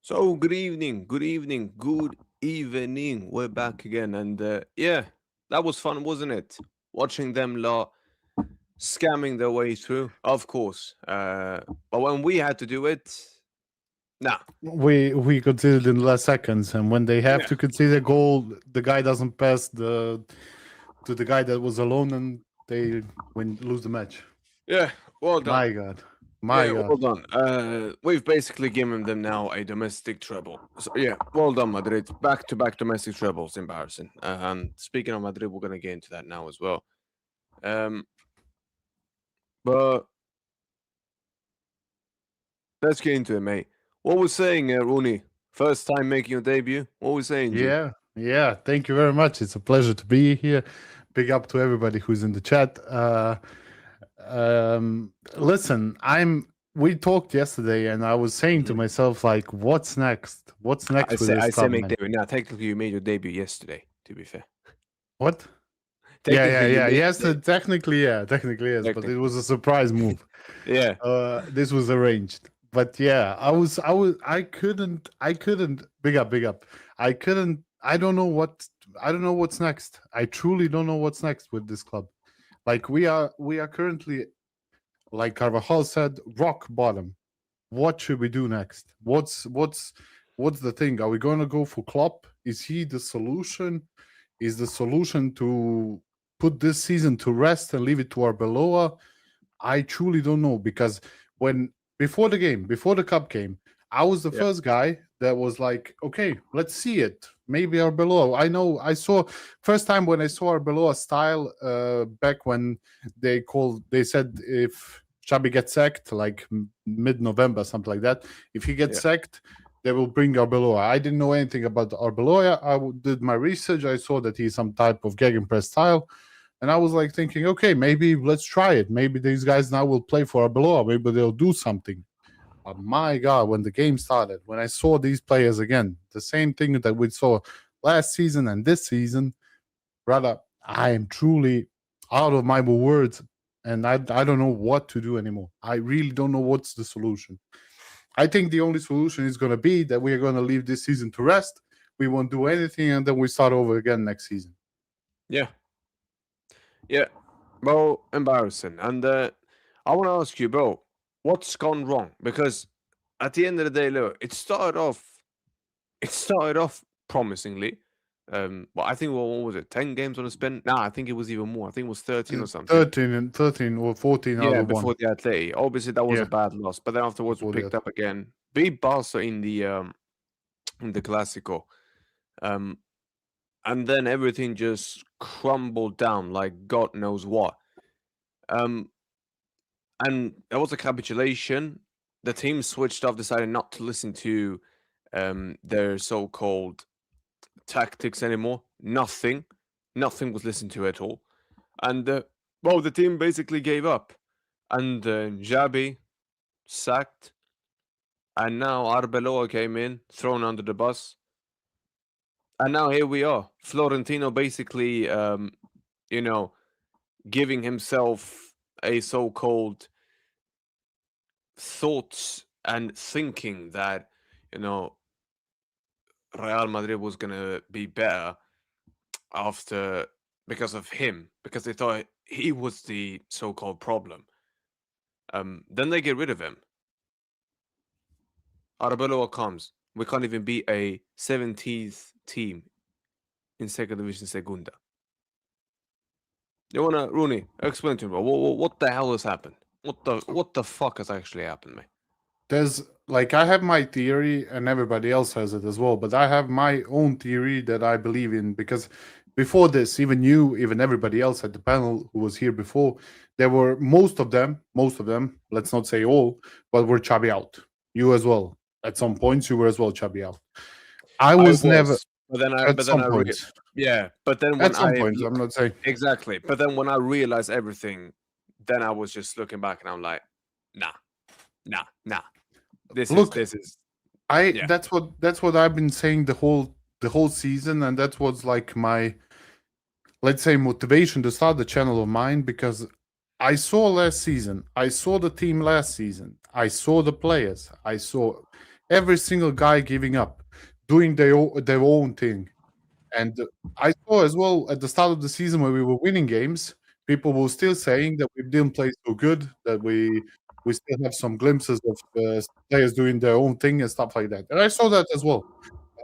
So, good evening, good evening, good evening. We're back again, and yeah, that was fun, wasn't it? Watching them lot scamming their way through, of course. But when we had to do it, nah, We conceded in the last seconds, and when they have yeah, to concede a goal, the guy doesn't pass the to the guy that was alone, and they lose the match. yeah, well done. My God, my Yeah, God. well done. We've basically given them now a domestic treble. So yeah, well done, Madrid. Back to back domestic trebles, embarrassing. And speaking of Madrid, we're gonna get into that now as well. Um, but let's get into it, mate. What was saying, Rooney? First time making your debut. What was saying, G? Yeah, yeah. Thank you very much. It's a pleasure to be here. Big up to everybody who's in the chat. Listen, We talked yesterday, and I was saying to Mhm. myself, like, what's next? What's I next with say, this I say, club, make man? debut. Now, technically, you made your debut yesterday. To be fair, What? Yeah, yeah, technically, you yeah. made. Yes, technically yes, but Technically, it was a surprise move. yeah, This was arranged. But yeah, I couldn't. Big up. I couldn't. I don't know what's next. I truly don't know what's next with this club. Like we are currently, like Carvajal said, rock bottom. What should we do next? What's the thing? Are we going to go for Klopp? Is he the solution? Is the solution to put this season to rest and leave it to Arbeloa? I truly don't know, because when before the cup game, I was the yeah, first guy that was like, okay, let's see it. Maybe Arbeloa. I know I saw first time when I saw Arbeloa style back when they said if Xabi gets sacked like mid November, something like that. If he gets yeah, sacked, they will bring Arbeloa. I didn't know anything about Arbeloa. Did my research. I saw that he's some type of gegenpress style. And I was like thinking, okay, maybe let's try it. Maybe these guys now will play for Arbeloa. Maybe they'll do something. But my God, when the game started, when I saw these players again, the same thing that we saw last season and this season, brother, I am truly out of my words, and I don't know what to do anymore. I really don't know what's the solution. I think the only solution is going to be that we are going to leave this season to rest. We won't do anything, and then we start over again next season. yeah, yeah. Well, embarrassing. And I want to ask you, bro, what's gone wrong? Because at the end of the day, look, it started off promisingly. But I think what was it? 10 games on a spin? Nah, I think it was even more. I think it was 13 or something. 13 or 14 out Yeah, of before one. the Atleti. Obviously, that was a Yeah, bad loss, but then afterwards we before picked that. up again. Beat Barca in the Clásico, um, and then everything just crumbled down like God knows what. Um, and there was a capitulation. The team switched off, decided not to listen to their so-called tactics anymore. Nothing was listened to at all, and well, the team basically gave up, and Xabi sacked. And now Arbeloa came in, thrown under the bus. And now here we are. Florentino basically, you know, giving himself a so called thoughts and thinking that, you know, Real Madrid was going to be better after because of him, because they thought he was the so called problem. Then they get rid of him. Arbeloa comes. We can't even beat a 17th team in Second Division Segunda. You wanna Rooney explain to me, bro? What the hell has happened? What the fuck has actually happened, mate? There's like I have my theory and everybody else has it as well, but I have my own theory that I believe in, because before this, even you, even everybody else at the panel who was here before, there were most of them, let's not say all, but were chubby out. You as well. At some points you were as well chubby out. I I was never was, but then I, at but then some I, points. yeah, but then At when some points, I'm not saying. exactly, but then when I realized everything, then I was just looking back and I'm like, nah, nah. Look, This is, I yeah, that's what I've been saying the whole season, and that was like my, let's say, motivation to start the channel of mine, because I saw last season, I saw the team last season, I saw the players, I saw every single guy giving up, doing their own thing. And I saw as well at the start of the season when we were winning games, people were still saying that we didn't play so good, that we still have some glimpses of players doing their own thing and stuff like that. And I saw that as well.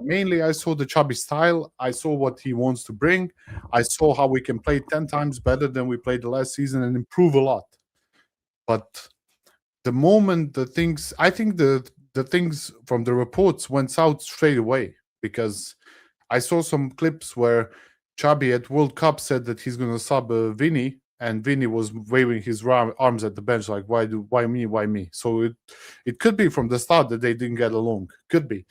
Mainly, I saw the Chubby style. I saw what he wants to bring. I saw how we can play 10 times better than we played the last season and improve a lot. But the moment the things, I think the things from the reports went out straight away, because I saw some clips where Chubby at World Cup said that he's going to sub Vinny, and Vinny was waving his arms at the bench like, why me, why me? So it could be from the start that they didn't get along. Could be.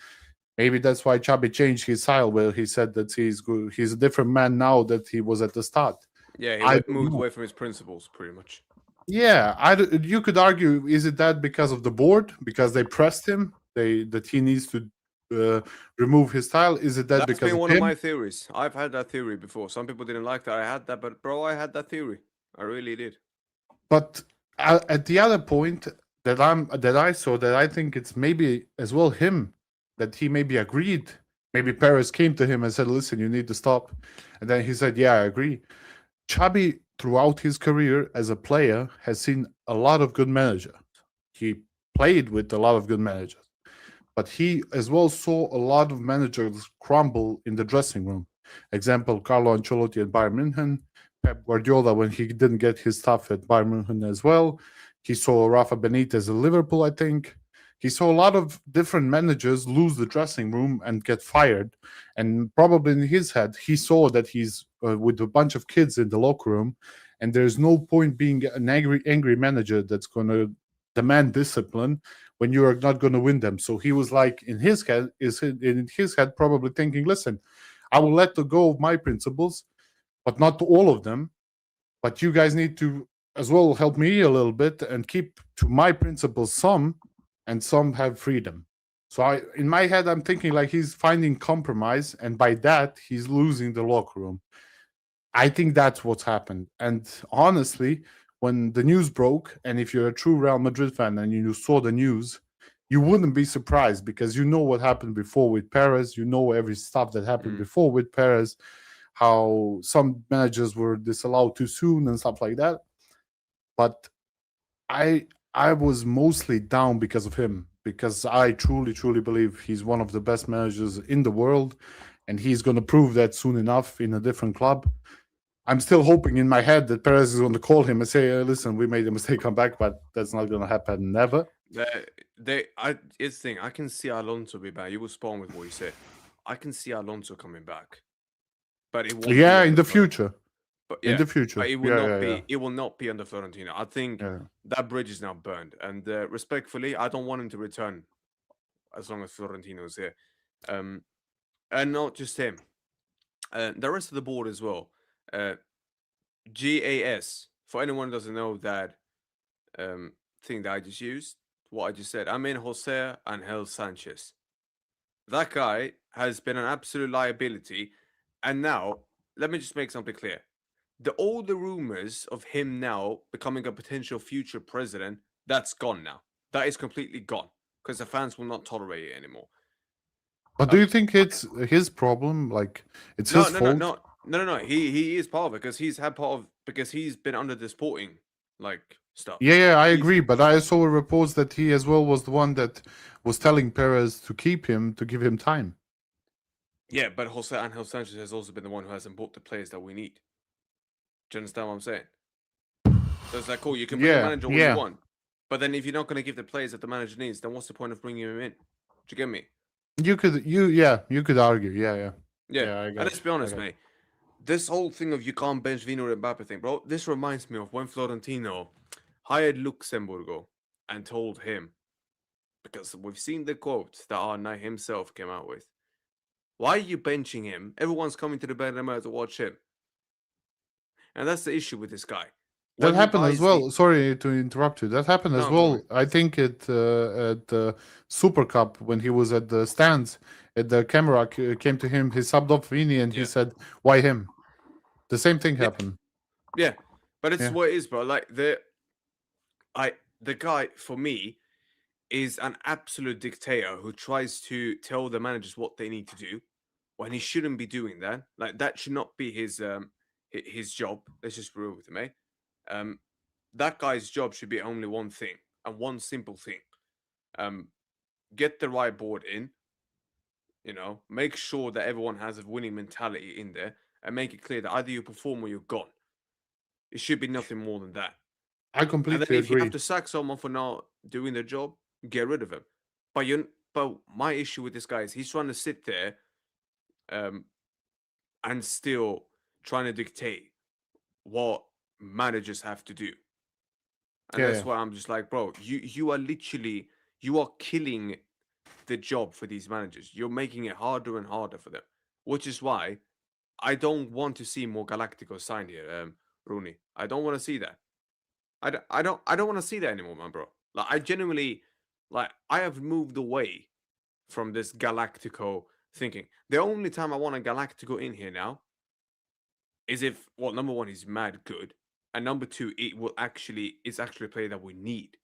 Maybe that's why Chubby changed his style, where he said that he's good, he's a different man now that he was at the start. Yeah, I don't moved know. away from his principles, pretty much. Yeah, you could argue, is it that because of the board, because they pressed him, that he needs to uh, remove his style? Is it that That's because been of one of him? my theories. I've had that theory before. Some people didn't like that I had that, but bro, I had that theory. I really did. But at the other point that I saw, that I think it's maybe as well him, that he maybe agreed. Maybe Perez came to him and said, "Listen, you need to stop," and then he said, "Yeah, I agree." Chubby, throughout his career as a player, has seen a lot of good managers. He played with a lot of good managers, but he as well saw a lot of managers crumble in the dressing room. Example: Carlo Ancelotti at Bayern München, Pep Guardiola when he didn't get his stuff at Bayern München as well. He saw Rafa Benitez at Liverpool, I think. He saw a lot of different managers lose the dressing room and get fired. And probably in his head, he saw that he's with a bunch of kids in the locker room, and there's no point being an angry manager that's going to demand discipline when you are not going to win them. So he was like, in his head, probably thinking, listen, I will let go of my principles, but not to all of them. But you guys need to as well help me a little bit and keep to my principles some, and some have freedom. So in my head, I'm thinking like he's finding compromise, and by that he's losing the locker room. I think that's what's happened. And honestly, when the news broke, and if you're a true Real Madrid fan and you saw the news, you wouldn't be surprised, because you know what happened before with Perez. You know every stuff that happened Mm. before with Perez, how some managers were disallowed too soon and stuff like that. But I I was mostly down because of him, because I truly believe he's one of the best managers in the world, and he's going to prove that soon enough in a different club. I'm still hoping in my head that Perez is going to call him and say, "Listen, we made a mistake, come back," but that's not going to happen. Never. It's the thing. I can see Alonso be back. You were spot on with what you said. I can see Alonso coming back, but it won't be Yeah, in under the Florentino. future. But In yeah, the but future. it will Yeah, not yeah, yeah, be. It will not be under Florentino. I think yeah. that bridge is now burned. And respectfully, I don't want him to return as long as Florentino is here. Um, and not just him. The rest of the board as well. Uh, GAS. For anyone who doesn't know that thing that I just used, what I just said, I mean Jose Angel Sanchez. That guy has been an absolute liability. And now, let me just make something clear. All the rumors of him now becoming a potential future president, that's gone now. That is completely gone because the fans will not tolerate it anymore. But do you Um, think it's his problem? Like, it's no, his no, no, fault? no, no, no, no. He is part of it because he's had part of because he's been under the sporting like stuff. Yeah, I He's agree. But I saw reports that he as well was the one that was telling Perez to keep him, to give him time. yeah, but Jose Angel Sanchez has also been the one who hasn't bought the players that we need. Do you understand what I'm saying? So it's like, cool, you can bring a Yeah, manager all you yeah. want, but then if you're not going to give the players that the manager needs, then what's the point of bringing him in? Do you get me? You could argue. Yeah, yeah. Yeah, Yeah, I and got let's you. be I honest, got you. mate. This whole thing of you can't bench Vino and Mbappe thing, bro. This reminds me of when Florentino hired Luxemburgo and told him, because we've seen the quotes that Arna himself came out with. Why are you benching him? Everyone's coming to the Bernabeu to watch him, and that's the issue with this guy. That When he happened as buys the well. Sorry to interrupt you. That happened as no, go on, mate. well. I think at the Super Cup, when he was at the stands, at the camera came to him. He subbed off Vini, and he Yeah, said, "Why him?" The same thing yeah, happened. yeah. But it's Yeah. what it is, bro. Like the guy for me is an absolute dictator who tries to tell the managers what they need to do when he shouldn't be doing that. Like that should not be his job. Let's just be real with him, eh? Um, that guy's job should be only one thing and one simple thing. Um, get the right board in. Make sure that everyone has a winning mentality in there, and make it clear that either you perform or you're gone. It should be nothing more than that. I And then completely if you have agree. to sack someone for not doing their job, get rid of him. But my issue with this guy is he's trying to sit there um, and still trying to dictate what managers have to do. And Yeah, that's yeah. why I'm just like, bro, you are killing the job for these managers. You're making it harder and harder for them, which is why I don't want to see more Galacticos signed here, Rooney. I don't want to see that. I don't want to see that anymore, man, bro. Like I genuinely, like I have moved away from this Galactico thinking. The only time I want a Galactico in here now is if, well, number one, he's mad good, and number two, it's actually a player that we need.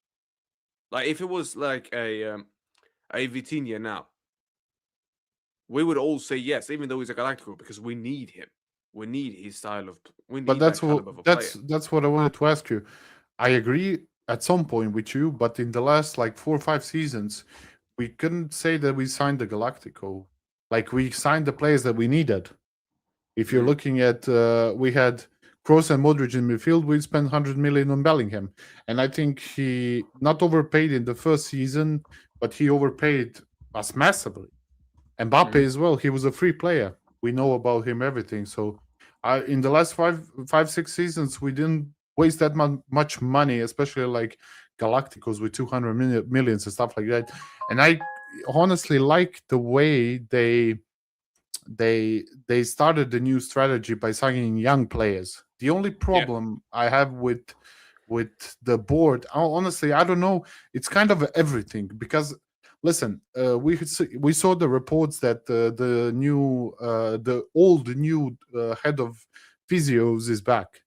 Like if it was like a Vitinha now, we would all say yes, even though he's a Galactico, because we need him. We need his style of. We But need that caliber of a player. that's what I wanted to ask you. I agree at some point with you, but in the last like 4 or 5 seasons, we couldn't say that we signed the Galactico. Like we signed the players that we needed. If you're Mm. looking at, we had Kroos and Modric in midfield, we spent 100 million on Bellingham, and I think he not overpaid in the first season, but he overpaid us massively. Mbappe Mm. as well. He was a free player. We know about him everything. So, in the last 6 seasons, we didn't waste that much money, especially like Galacticos with 200 millions and stuff like that. And I honestly like the way they started the new strategy by signing young players. The only Yeah. problem I have with the board, honestly, I don't know. It's kind of everything because listen, we saw the reports that the old new head of physios is back.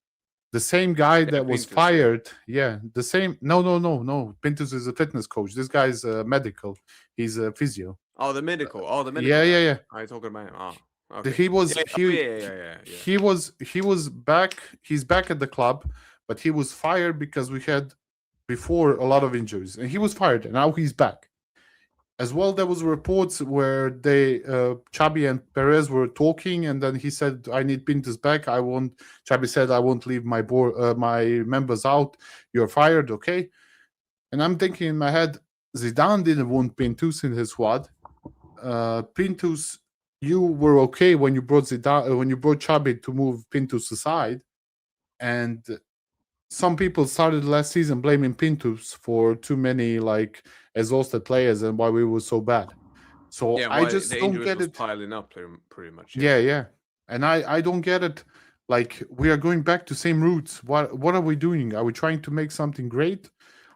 The same guy Yeah, that was Pintus. Yeah. fired, yeah, the same. No. Pintus is a fitness coach. This guy's medical. He's a physio. Oh, the medical. Oh, the medical Yeah, yeah, guy. yeah. Are you talking about him? Oh, okay. He was Yeah. Oh, yeah. Yeah. Yeah. Yeah. he was back. He's back at the club, but he was fired because we had before a lot of injuries, and he was fired, and now he's back. As well, there was reports where Xabi and Perez were talking, and then he said, "I need Pintus back. I won't." Xabi said, "I won't leave my board, my members out. You're fired, okay?" And I'm thinking in my head, Zidane didn't want Pintus in his squad. Pintus, you were okay when you brought Zidane, when you brought Xabi to move Pintus aside, and some people started last season blaming Pintus for too many like exhausted players and why we were so bad. So Yeah. I Why just the don't injuries get was it. piling up pretty much. Yeah. Yeah, yeah, and I don't get it. Like we are going back to same roots. What are we doing? Are we trying to make something great?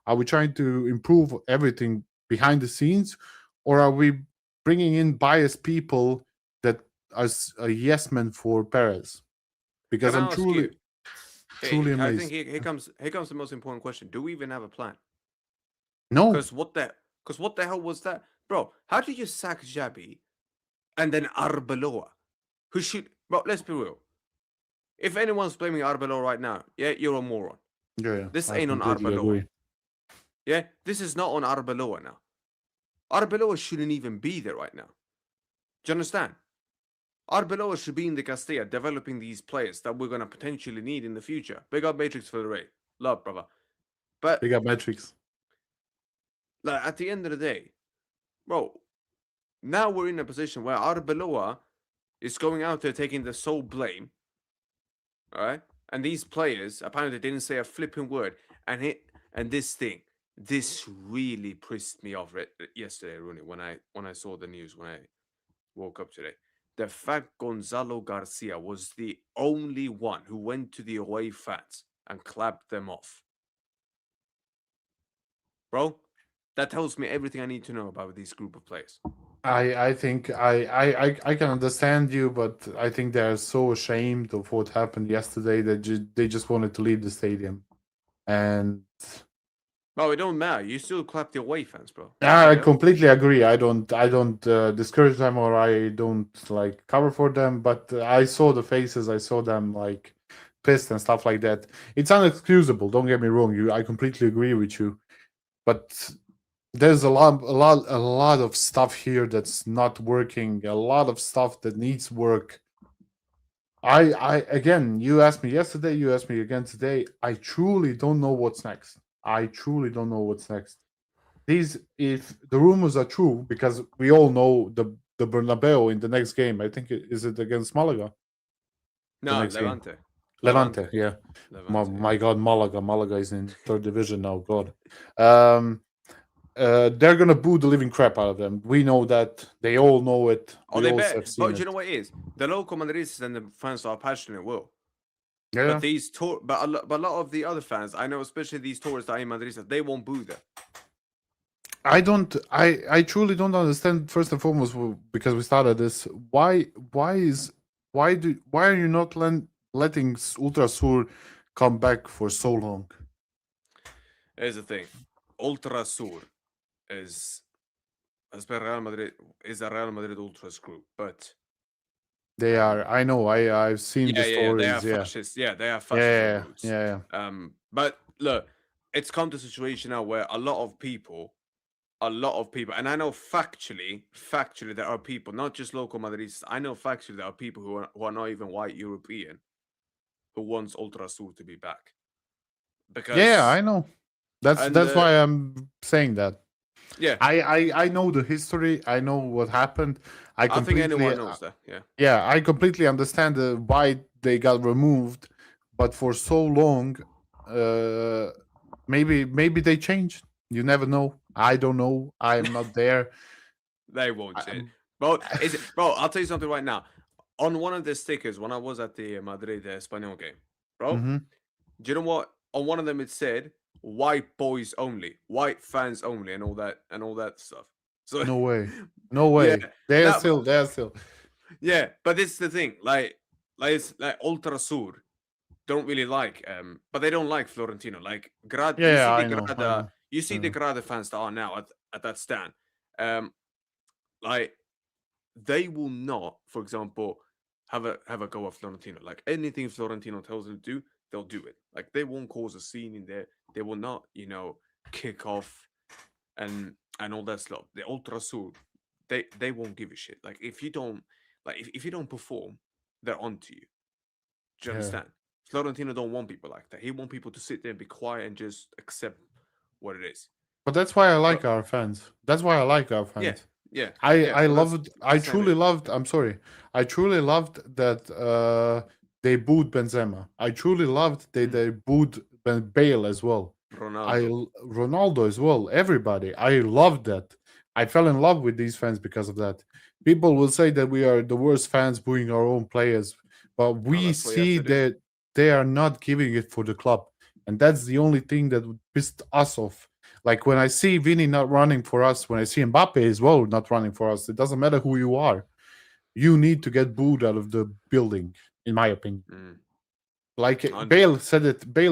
Are we trying to improve everything behind the scenes, or are we bringing in biased people that are a yes men for Perez? Because Can I'm I ask truly you? truly I think amazed. here comes the most important question. Do we even have a plan? No, Because what the hell was that, bro? How did you sack Xabi and then Arbeloa, who should, bro? Let's be real. If anyone's blaming Arbeloa right now, yeah, you're a moron. yeah, yeah, This I ain't on completely Arbeloa. agree. Yeah, this is not on Arbeloa now. Arbeloa shouldn't even be there right now. Do you understand? Arbeloa should be in the Castilla developing these players that we're gonna potentially need in the future. Big up Matrix for the raid. Love, brother. Big But up metrics. like at the end of the day, bro, now we're in a position where Arbeloa is going out there taking the sole blame. Alright? And these players apparently didn't say a flipping word. And this really pissed me off yesterday, Rooney, when I saw the news when I woke up today. The fact Gonzalo Garcia was the only one who went to the away fans and clapped them off. Bro, that tells me everything I need to know about this group of players. I think I can understand you, but I think they're so ashamed of what happened yesterday that they just wanted to leave the stadium, and Well, it don't matter. You still clap the away fans, bro. You I know? completely agree. I don't discourage them or I don't like cover for them, but I saw the faces. I saw them like pissed and stuff like that. It's unexcusable. Don't get me wrong. I completely agree with you, but there's a lot of stuff here that's not working. A lot of stuff that needs work. I again, you asked me yesterday. You asked me again today. I truly don't know what's next. I truly don't know what's next. These, if the rumors are true, because we all know the Bernabeu in the next game. I think is it against Malaga, the No, next game. Levante. Levante, Levante. yeah. Levante, yeah. My God, Malaga is in third division now. God, um, they're gonna boo the living crap out of them. We know that. They all know it. Oh, We they all bet. have seen But do you know it. what it is? The local Madridistas and the fans are passionate, will. But Yeah, but a lot of the other fans, I know, especially these tourists that are in Madridistas, they won't boo them. I don't. I truly don't understand. First and foremost, because we started this. Why is why are you not letting Ultra Sur come back for so long? Here's the thing. Ultra Sur is, as per Real Madrid, is a Real Madrid Ultras group. But They um, are. I know. I've seen the yeah, they stories. are Yeah, fascists. Yeah, they are fascism yeah, roots. yeah, yeah. But look, it's come to a situation now where a lot of people, and I know factually, there are people, not just local Madridistas. I know factually there are people who are not even white European who wants Ultra Sur to be back Yeah, because I know. That's and that's why I'm saying that. yeah, I know the history. I know what happened. I I think completely anyone knows that. Yeah, yeah, I completely understand why they got removed, but for so long, uh, maybe they changed. You never know. I don't know. I am not there. they won't change. I'm, Bro, bro? I'll tell you something right now. On one of the stickers, when I was at the Madrid Espanyol game, bro, hmm do you know what? On one of them, it said "white boys only," "white fans only," and all that stuff. So, No way. No yeah, way. They are no, but still. They are still. yeah, but this is the thing. Like it's like Ultra Sur don't really like, but they don't like Florentino. Like you Yeah, see the I know. I Grada, know. you I see the know. Grada fans that are now at that stand. Um, like they will not, for example, have a go at Florentino. Like anything Florentino tells them to do, they'll do it. Like they won't cause a scene in there. They will not, kick off and all that stuff. The Ultra Sur, they won't give a shit. Like if you don't perform, they're onto you. Do you Yeah. understand? Florentino don't want people like that. He want people to sit there and be quiet and just accept what it is. But that's why I But like our fans. That's why I like our yeah, fans. yeah, I yeah. I But that's loved. I same truly here. loved. I'm sorry. I truly loved that they booed Benzema. I truly loved Mm. they booed Bale as well. Ronaldo. Ronaldo as well. Everybody. I loved that. I fell in love with these fans because of that. People will say that we are the worst fans booing our own players, but No, we that's what you have see to do. that they are not giving it for the club, and that's the only thing that would pissed us off. Like when I see Vini not running for us, when I see Mbappe as well not running for us, it doesn't matter who you are. You need to get booed out of the building, in my opinion. Mm. Like 100%. Bale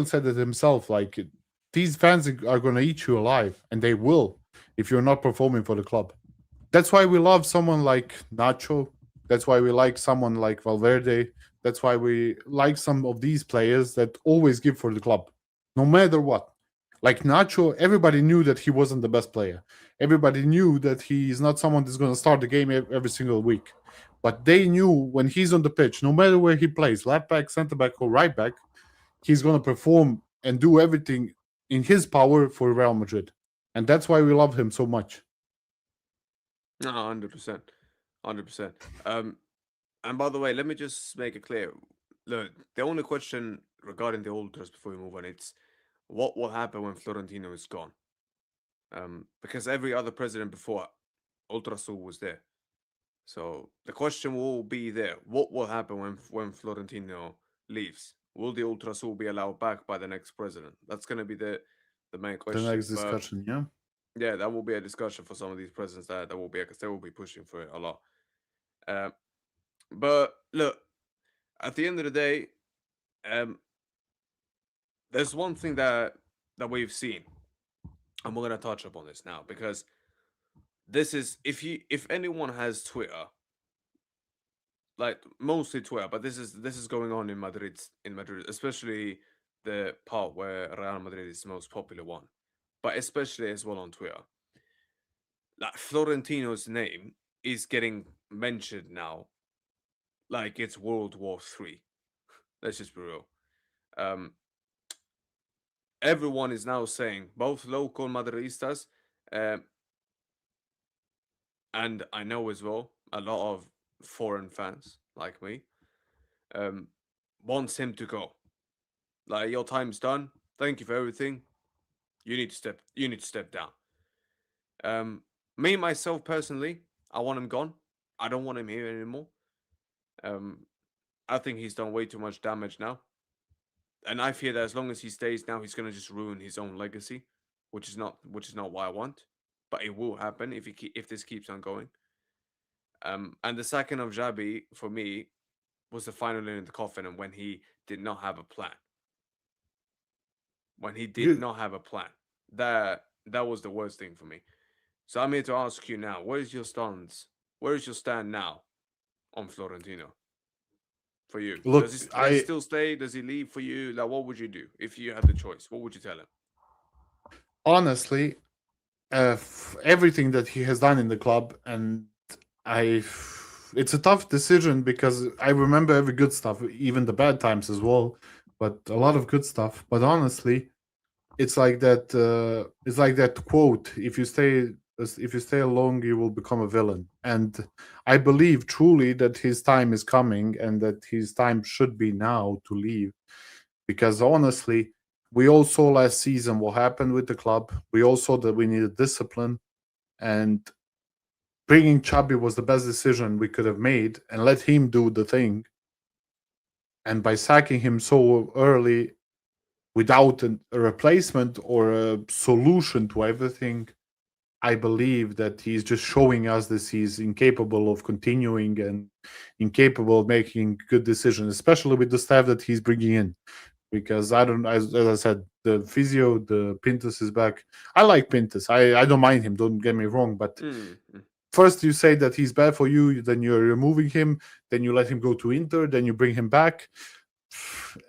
said it himself. Like these fans are gonna eat you alive, and they will if you're not performing for the club. That's why we love someone like Nacho. That's why we like someone like Valverde. That's why we like some of these players that always give for the club, no matter what. Like Nacho, everybody knew that he wasn't the best player. Everybody knew that he's not someone that's going to start the game every single week. But they knew when he's on the pitch, no matter where he plays, left back, center back, or right back, he's going to perform and do everything in his power for Real Madrid. And that's why we love him so much. No, 100%. 100%. And by the way, let me just make it clear. Look, the only question regarding the ultras before we move on, it's what will happen when Florentino is gone? Because every other president before Ultrasul was there. So the question will be there: what will happen when Florentino leaves? Will the Ultrasul be allowed back by the next president? That's going to be the main The question. next But discussion, yeah. yeah, that will be a discussion for some of these presidents that will be because they will be pushing for it a lot. Uh, but look, at the end of the day, um, there's one thing that we've seen. and we're gonna touch upon this now because this is if anyone has Twitter, like mostly Twitter, but this is going on in Madrid, especially the part where Real Madrid is the most popular one, but especially as well on Twitter. Like Florentino's name is getting mentioned now like it's World War III. Let's just be real. Um, Everyone is now saying, both local Madridistas, um, and I know as well a lot of foreign fans like me, um, wants him to go. Like your time's done. Thank you for everything. You need to step. You need to step down. Me myself personally, I want him gone. I don't want him here anymore. Um, I think he's done way too much damage now, and I fear that as long as he stays now, he's gonna just ruin his own legacy, which is not what I want. But it will happen if this keeps on going. And the second of Jabi for me was the final nail in the coffin, and when he did not have a plan. When he did You not have a plan, that was the worst thing for me. So I'm here to ask you now: where is your stance? Where is your stand now on Florentino for you? look, Does he I still stay? Does he leave for you? Like, what would you do if you had the choice? What would you tell him? honestly, everything that he has done in the club, and I, it's a tough decision because I remember every good stuff, even the bad times as well, but a lot of good stuff. But honestly, it's like that. It's like that quote: if you stay long, you will become a villain." And I believe truly that his time is coming, and that his time should be now to leave. Because honestly, we all saw last season what happened with the club. We all saw that we needed discipline, and bringing Chubby was the best decision we could have made, and let him do the thing. And by sacking him so early without a replacement or a solution to everything, I believe that he's just showing us that he's incapable of continuing and incapable of making good decisions, especially with the staff that he's bringing in. Because I don't, as I said, the physio, the Pintus is back. I like Pintus. I don't mind him. Don't get me wrong. But Mm, mm. first you say that he's bad for you, then you're removing him, then you let him go to Inter, then you bring him back.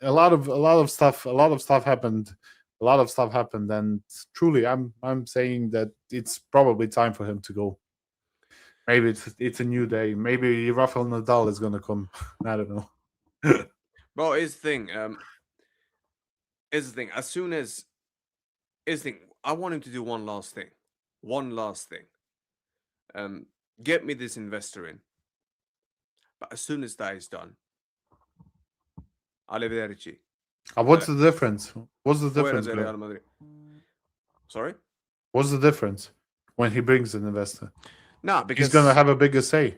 A lot of stuff happened. A lot of stuff happened, and truly, I'm saying that it's probably time for him to go. Maybe it's a new day. Maybe Rafael Nadal is gonna come. I don't know. Well, here's the thing. Here's the thing. I want him to do one last thing. One last thing. Um, get me this investor in. But as soon as that is done, arrivederci. What's Like, the difference? What's the fuera difference, de bro? Real Madrid. Sorry? What's the difference when he brings an investor? Nah, He's gonna because have a bigger say.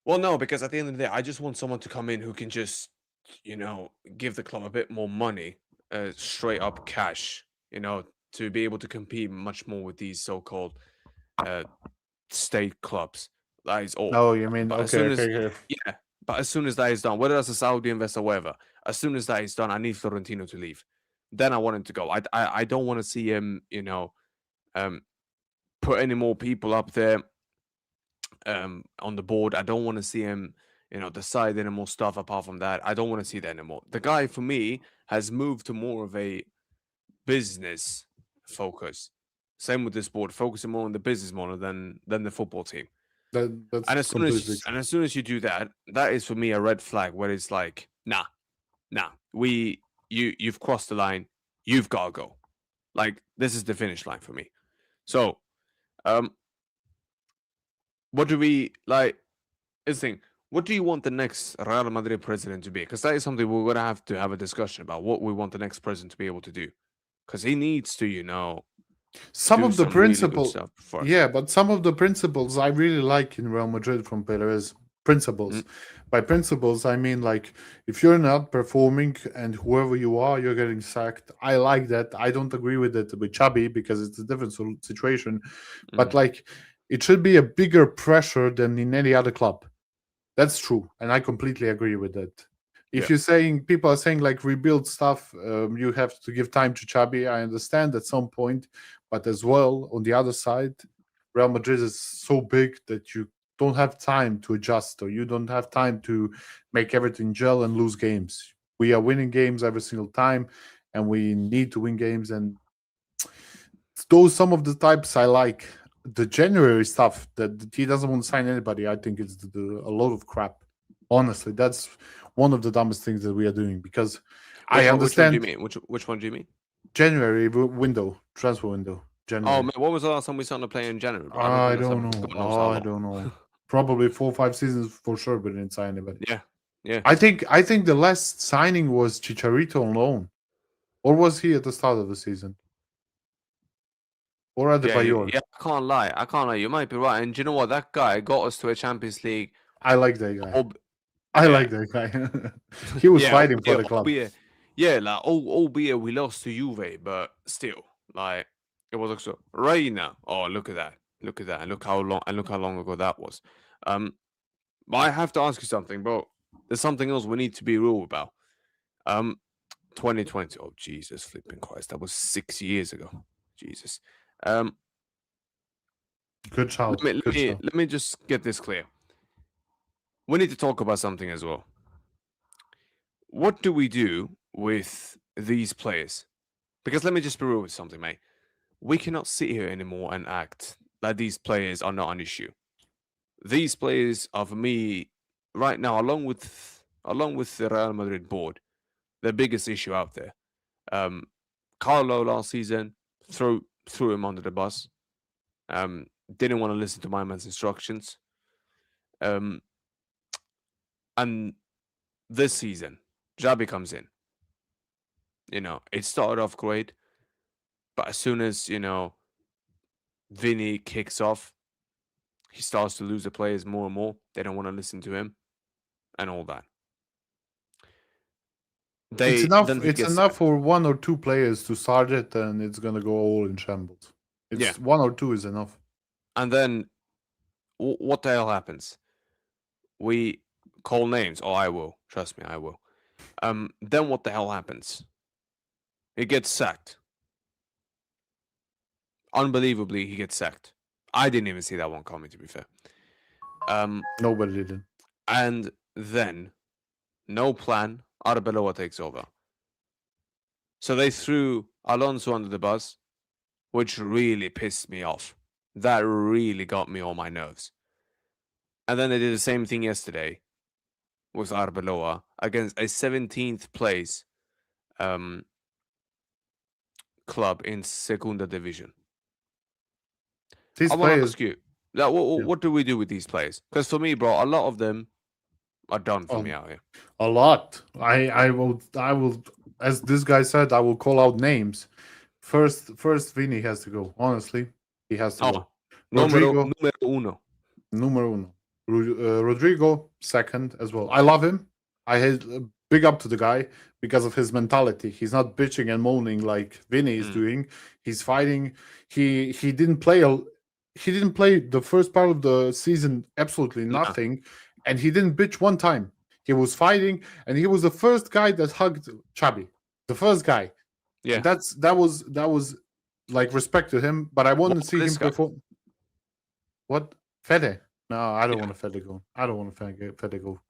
well, no, because at the end of the day, I just want someone to come in who can just, give the club a bit more money, straight up cash, to be able to compete much more with these so-called uh, state clubs. That is all. Oh, you mean But as okay, soon okay, as okay. yeah, but as soon as that is done, whether that's a Saudi investor, or whatever, as soon as that is done, I need Florentino to leave. Then I want him to go. I don't want to see him, um, put any more people up there on the board. I don't want to see him, decide any more stuff apart from that. I don't want to see that anymore. The guy for me has moved to more of a business focus. Same with this board, focusing more on the business model than the football team. That's And as soon completely as true. and as soon as you do that, that is for me a red flag where it's like, nah, nah, you've crossed the line, you've got to go. Like this is the finish line for me. So, um, what do we like? Is the thing. What do you want the next Real Madrid president to be? Because that is something we're gonna have to have a discussion about. What we want the next president to be able to do, because he needs to, Some do of the some really good principle, stuff for us. yeah, but some of the principles I really like in Real Madrid from Perez. Mm, Principles. By principles, I mean like if you're not performing and whoever you are, you're getting sacked. I like that. I don't agree with it with Chabi because it's a different situation. But mm, like, it should be a bigger pressure than in any other club. That's true, and I completely agree with that. If Yeah, you're saying people are saying like rebuild stuff, you have to give time to Xabi. I understand at some point, but as well on the other side, Real Madrid is so big that you don't have time to adjust, or you don't have time to make everything gel and lose games. We are winning games every single time, and we need to win games. And those some of the types I like. The January stuff that he doesn't want to sign anybody, I think it's a lot of crap. Honestly, that's one of the dumbest things that we are doing because I which one do you understand mean? Which one do you mean? January window, transfer window, Oh January. man, what was the last time we saw him play in January, bro? I don't think I that's don't ever know. God knows how I long. don't know. Probably 4 or 5 seasons for sure, but didn't sign anybody. Yeah, yeah, I think the last signing was Chicharito on loan, or was he at the start of the season, or at the Bayor? yeah. I can't lie. I can't lie. You might be right. And do you know what? That guy got us to a Champions League. I like that guy. Ob- I yeah, like that guy. He was yeah. fighting for the club. Yeah, like albeit we lost to Juve, but still, like it was also Reina. Oh, look at that! Look at that! And look how long ago that was. Um, but I have to ask you something, bro. There's something else we need to be real about. Um, 2020. Oh, Jesus, flipping Christ! That was 6 years ago. Jesus. Um, Good let shout. me let Good me shout. let me just get this clear. We need to talk about something as well. What do we do with these players? Because let me just be real with something, mate. We cannot sit here anymore and act like these players are not an issue. These players are for me right now, along with the Real Madrid board, the biggest issue out there. Um, Carlo last season threw him under the bus. Didn't want to listen to my man's instructions. Um, and this season, Jabi comes in. It started off great, but as soon as Vinny kicks off, he starts to lose the players more and more. They don't want to listen to him and all that. It's They enough. then he It's gets enough sacked. for 1 or 2 players to start it, and it's gonna go all in shambles. Yeah, It's 1 or 2 is enough. and then what the hell happens? We call names. Oh, I will. Trust me, I will. Then what the hell happens? He gets sacked. Unbelievably, he gets sacked. I didn't even see that one coming. To be fair. Nobody did it. And then no plan. Arbeloa takes over. So they threw Alonso under the bus, which really pissed me off. That really got me on my nerves. And then they did the same thing yesterday with Arbeloa against a 17th place um, club in Segunda Division. I These want to players, ask you, that, what, yeah, what do we do with these players? Because for me, bro, a lot of them are done for me um, out here. a lot. I will. As this guy said, I will call out names. First, Vinny has to go. Honestly, he has to Oh, go. Rodrigo, numero uno. numero uno. Rodrigo, second as well. I love him. I had big up to the guy because of his mentality. He's not bitching and moaning like Vinny is Mm, doing. He's fighting. He didn't play he didn't play the first part of the season absolutely nah, nothing, and he didn't bitch one time. He was fighting, and he was the first guy that hugged Chabi. The first guy, and yeah. that was like respect to him. But I want What to about see this him guy? perform. What Fede? No, I don't Yeah, want to Fede go. I don't want to Fede go.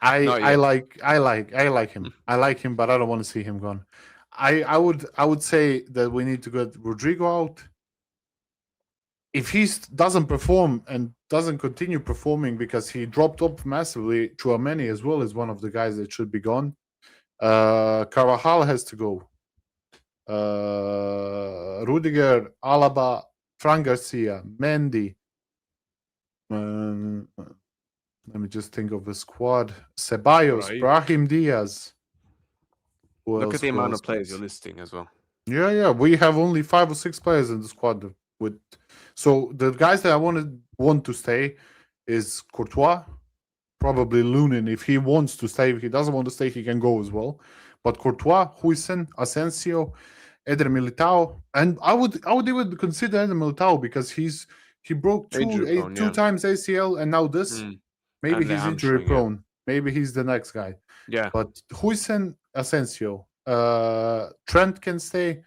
not I yet. like I like him. I like him, but I don't want to see him gone. I would say that we need to get Rodrigo out. If he doesn't perform and doesn't continue performing because he dropped off massively, Chouameni as well is one of the guys that should be gone. Carvajal has to go. Rudiger, Alaba, Fran Garcia, Mendy. Let me just think of the squad. Ceballos, Right. Brahim Diaz. Who Look at else? the Who amount else? of players you're listing as well. Yeah. We have only 5 or 6 players in the squad with. So the guys that I want to stay is Courtois, probably Lunin if he wants to stay. If he doesn't want to stay, he can go as well. But Courtois, Huijsen, Asensio, Eder Militao, and I would even consider Eder Militao because he broke Injury prone, two yeah. times ACL and now this. Mm. Maybe And the he's injury hamstring, yeah. prone. Maybe he's the next guy. Yeah, But Huijsen, Asensio, Trent can stay.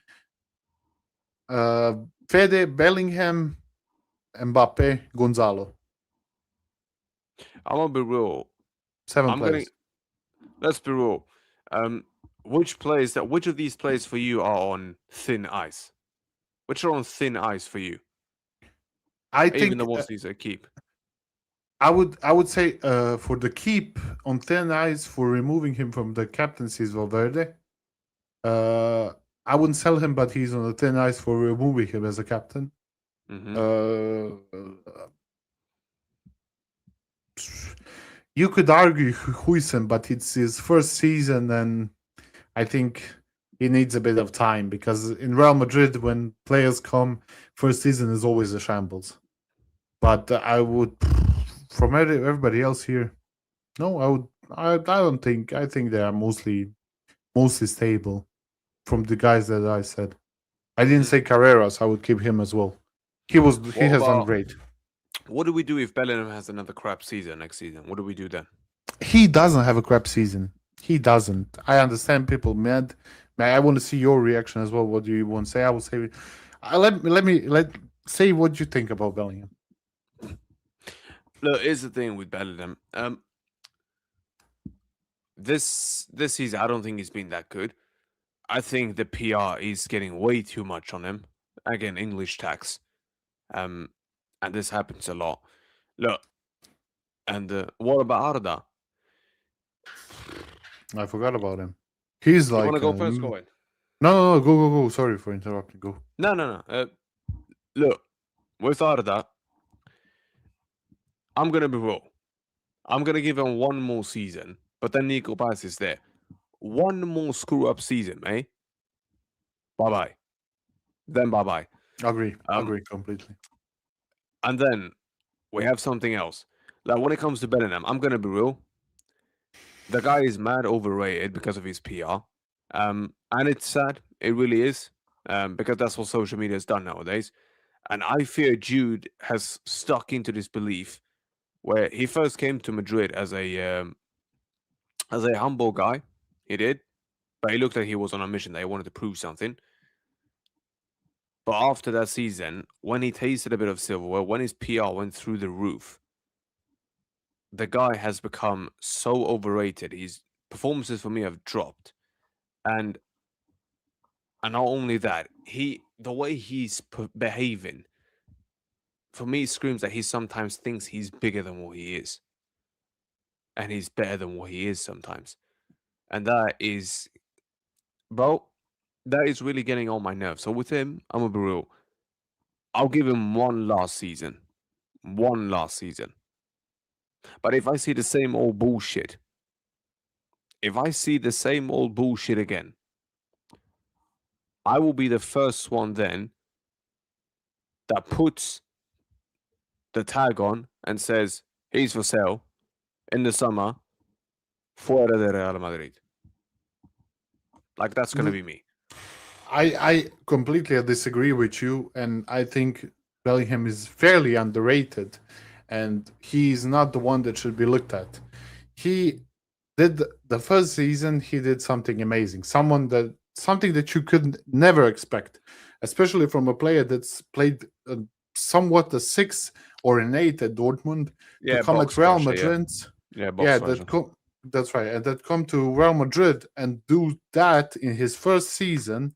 Fede, Bellingham, Mbappe, Gonzalo. I'm gonna be real. Seven I'm gonna players. let's be real. Um, which of these plays for you are on thin ice? Which are on thin ice for you? I Even the think ones these I keep. I would say for the keep on thin ice for removing him from the captaincy is Valverde. Uh, I wouldn't sell him, but he's on the thin ice for removing him as a captain. Mm-hmm. You could argue Huijsen, but it's his first season, and I think he needs a bit of time because in Real Madrid, when players come, first season is always a shambles. But I would, from everybody else here, no, I would. I don't think. I think they are mostly stable from the guys that I said. I didn't Mm-hmm. say Carreras. I would keep him as well. He What has done about great. what do we do if Bellingham has another crap season next season? What do we do then? He doesn't have a crap season. He doesn't. I understand people mad. I want to see your reaction as well. What do you want to say? I will say. Let say what you think about Bellingham. Look, here's the thing with Bellingham. This season I don't think he's been that good. I think the PR is getting way too much on him. Again, English tax. Um, and this happens a lot. Look, and what about Arda? I forgot about him. He's You want to like go first? Go ahead. no, go. Sorry for interrupting. Go. No. Look, with Arda, I'm gonna be real. I'm gonna give him one more season, but then Nico Bass is there. One more screw up season, eh? Bye bye. Then bye bye. Um, Agree completely. and then we have something else. Like when it comes to Bellingham, I'm gonna be real. The guy is mad overrated because of his PR. And it's sad. It really is. Because that's what social media has done nowadays. And I fear Jude has stuck into this belief where he first came to Madrid as a humble guy. He did, but he looked like he was on a mission that he wanted to prove something. But after that season, when he tasted a bit of silverware, when his PR went through the roof, the guy has become so overrated. His performances for me have dropped, and not only that, the way he's behaving for me screams that he sometimes thinks he's bigger than what he is, and he's better than what he is sometimes, and that is, bro, that is really getting on my nerves. So with him, I'm gonna be real. I'll give him one last season. But if I see the same old bullshit, if I see the same old bullshit again, I will be the first one then that puts the tag on and says he's for sale in the summer, fuera de Real Madrid. Like that's gonna be me. I completely disagree with you, and I think Bellingham is fairly underrated, and he's not the one that should be looked at. He did the first season. He did something amazing. Something that you could never expect, especially from a player that's played somewhat the six or an eight at Dortmund to Yeah, come at box Real version. Yeah, Madrid. yeah, box Yeah, version. that's right, and that come to Real Madrid and do that in his first season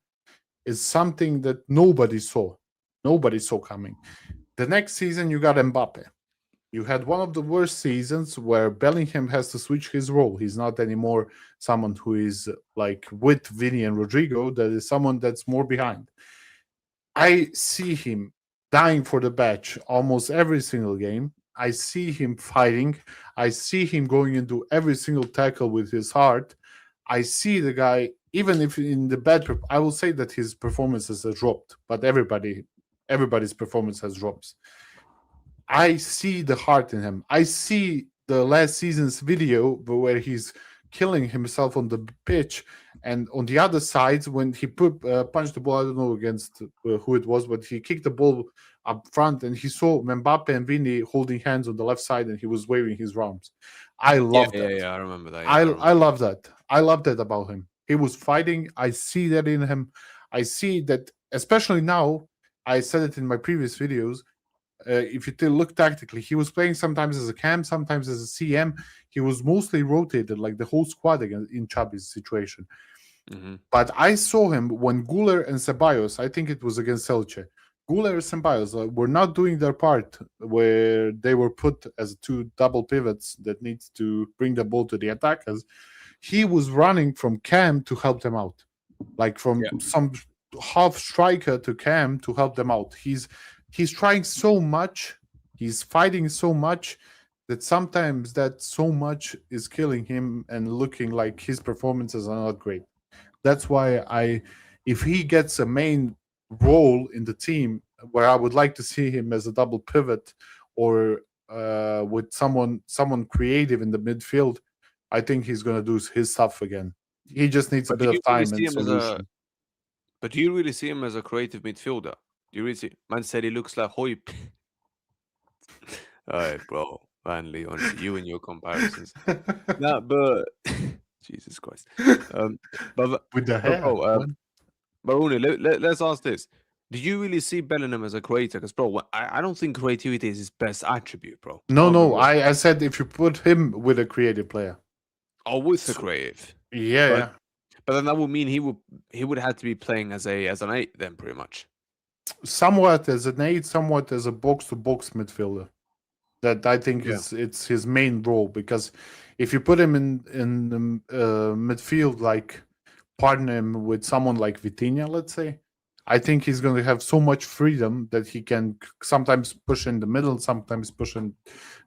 is something that nobody saw coming. The next season, you got Mbappe. You had one of the worst seasons where Bellingham has to switch his role. He's not anymore someone who is like with Vinny and Rodrigo. That is someone that's more behind. I see him dying for the badge almost every single game. I see him fighting. I see him going into every single tackle with his heart. I see the guy, even if in the bad, I will say that his performances have dropped, but everybody's performance has dropped. I see the heart in him. I see the last season's video where he's killing himself on the pitch, and on the other side, when he punched the ball, I don't know against who it was, but he kicked the ball up front, and he saw Mbappe and Vini holding hands on the left side, and he was waving his arms. I Yeah, love yeah, that. yeah. I remember that. I Yeah, I I remember. love that. I love that about him. He was fighting. I see that in him. I see that, especially now. I said it in my previous videos. If you look tactically, he was playing sometimes as a cam, sometimes as a CM. He was mostly rotated, like the whole squad against in Xabi's situation. Hmm. But I saw him when Guler and Ceballos, I think it was against Elche. Guler and Ceballos were not doing their part, where they were put as two double pivots that needs to bring the ball to the attackers. He was running from cam to help them out, like from Yeah. some half striker to cam to help them out. He's trying so much, he's fighting so much, that sometimes that so much is killing him and looking like his performances are not great. That's why if he gets a main role in the team, where I would like to see him as a double pivot, or with someone creative in the midfield, I think he's gonna do his stuff again. He just needs a But do bit you of really time see and him as a? solution. But do you really see him as a creative midfielder? Do you really see? Man said he looks like Hoyp. All right, bro. Finally, honestly, you and your comparisons. Nah, but Jesus Christ. Um, With the but hair. bro, What? but Rooney, let's ask this: do you really see Bellingham as a creator? Because bro, I don't think creativity is his best attribute, bro. No, I'll be no. real. I said if you put him with a creative player. Oh, with the So, creative, yeah, but yeah. then that would mean he would have to be playing as an eight then, pretty much. Somewhat as an eight, somewhat as a box to box midfielder. That I think Yeah. is it's his main role, because if you put him in the midfield, like partner him with someone like Vitinha, let's say, I think he's going to have so much freedom that he can sometimes push in the middle, sometimes push and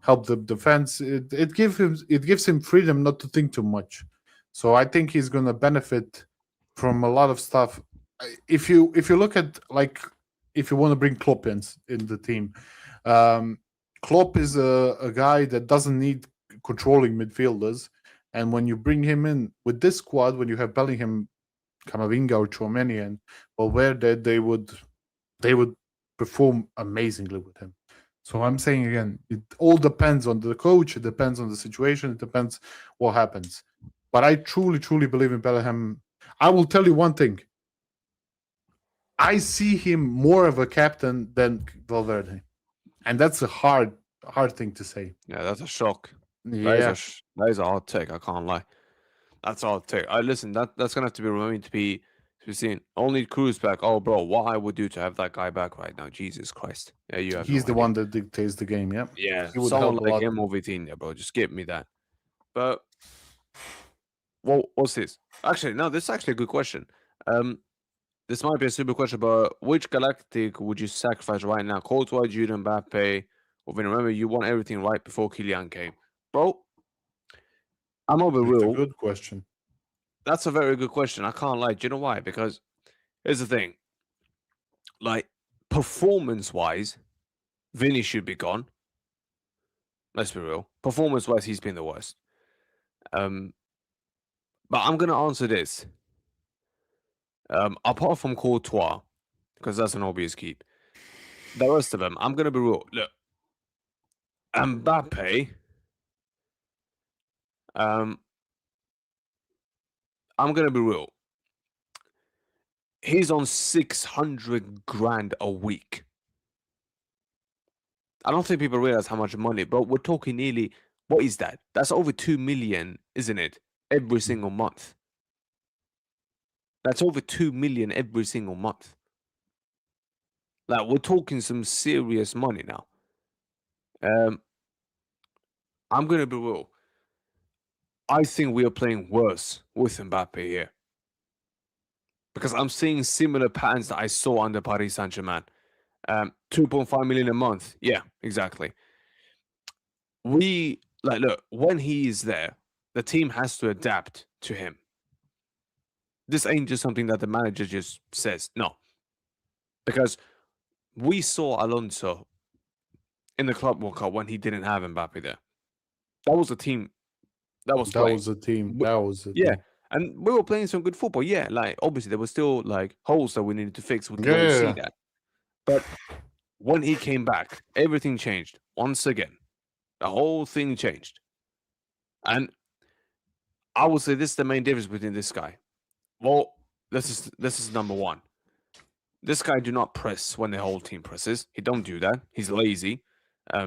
help the defense. It gives him freedom not to think too much. So I think he's going to benefit from a lot of stuff. If you look at, like, if you want to bring Klopp in the team, um, Klopp is a guy that doesn't need controlling midfielders. And when you bring him in with this squad, when you have Bellingham, Camavinga, or Chouameni, and Valverde, they would perform amazingly with him. So I'm saying again, it all depends on the coach. It depends on the situation. It depends what happens. But I truly, truly believe in Bellingham. I will tell you one thing. I see him more of a captain than Valverde, and that's a hard thing to say. Yeah, that's a shock. Yeah, That is a hard take. I can't lie. That's a hard take. I listen. That's gonna have to be remain to be seen. Only Cruz back. Oh, bro, what I would do to have that guy back right now? Jesus Christ. Yeah, you have he's no the idea. one that dictates the game. Yeah, Yeah, he would someone help a like lot. him or Vitinha, bro. Just give me that. But what's this? Actually, no. This is actually a good question. Um, this might be a stupid question, but which Galactic would you sacrifice right now? Courtois, Jude, Mbappe, or Vini? Remember, you won everything right before Kylian came, bro. I'm over It's a real. good question. That's a very good question. I can't lie. Do you know why? Because here's the thing. Like performance wise, Vinny should be gone. Let's be real. Performance wise, he's been the worst. Um, but I'm gonna answer this. Apart from Courtois, because that's an obvious keep. The rest of them, I'm gonna be real. Look, Mbappe. Um, I'm gonna be real. He's on 600 grand a week. I don't think people realize how much money, but we're talking nearly. What is that? That's over 2 million, isn't it? Every single month. That's over 2 million every single month. Like we're talking some serious money now. Um, I'm gonna be real. I think we are playing worse with Mbappe here because I'm seeing similar patterns that I saw under Paris Saint Germain. 2.5 million a month. Yeah, exactly. We like look when he is there, the team has to adapt to him. This ain't just something that the manager just says. No, because we saw Alonso in the Club World Cup when he didn't have Mbappe there. That was a team that was That playing. was the team. W- That was the Yeah, team. and we were playing some good football. Yeah, like obviously there were still like holes that we needed to fix. We could Yeah, all yeah, see yeah. that, but When he came back, everything changed once again. The whole thing changed. And I would say this is the main difference between this guy. Well, this is number one. This guy do not press when the whole team presses. He don't do that. He's lazy.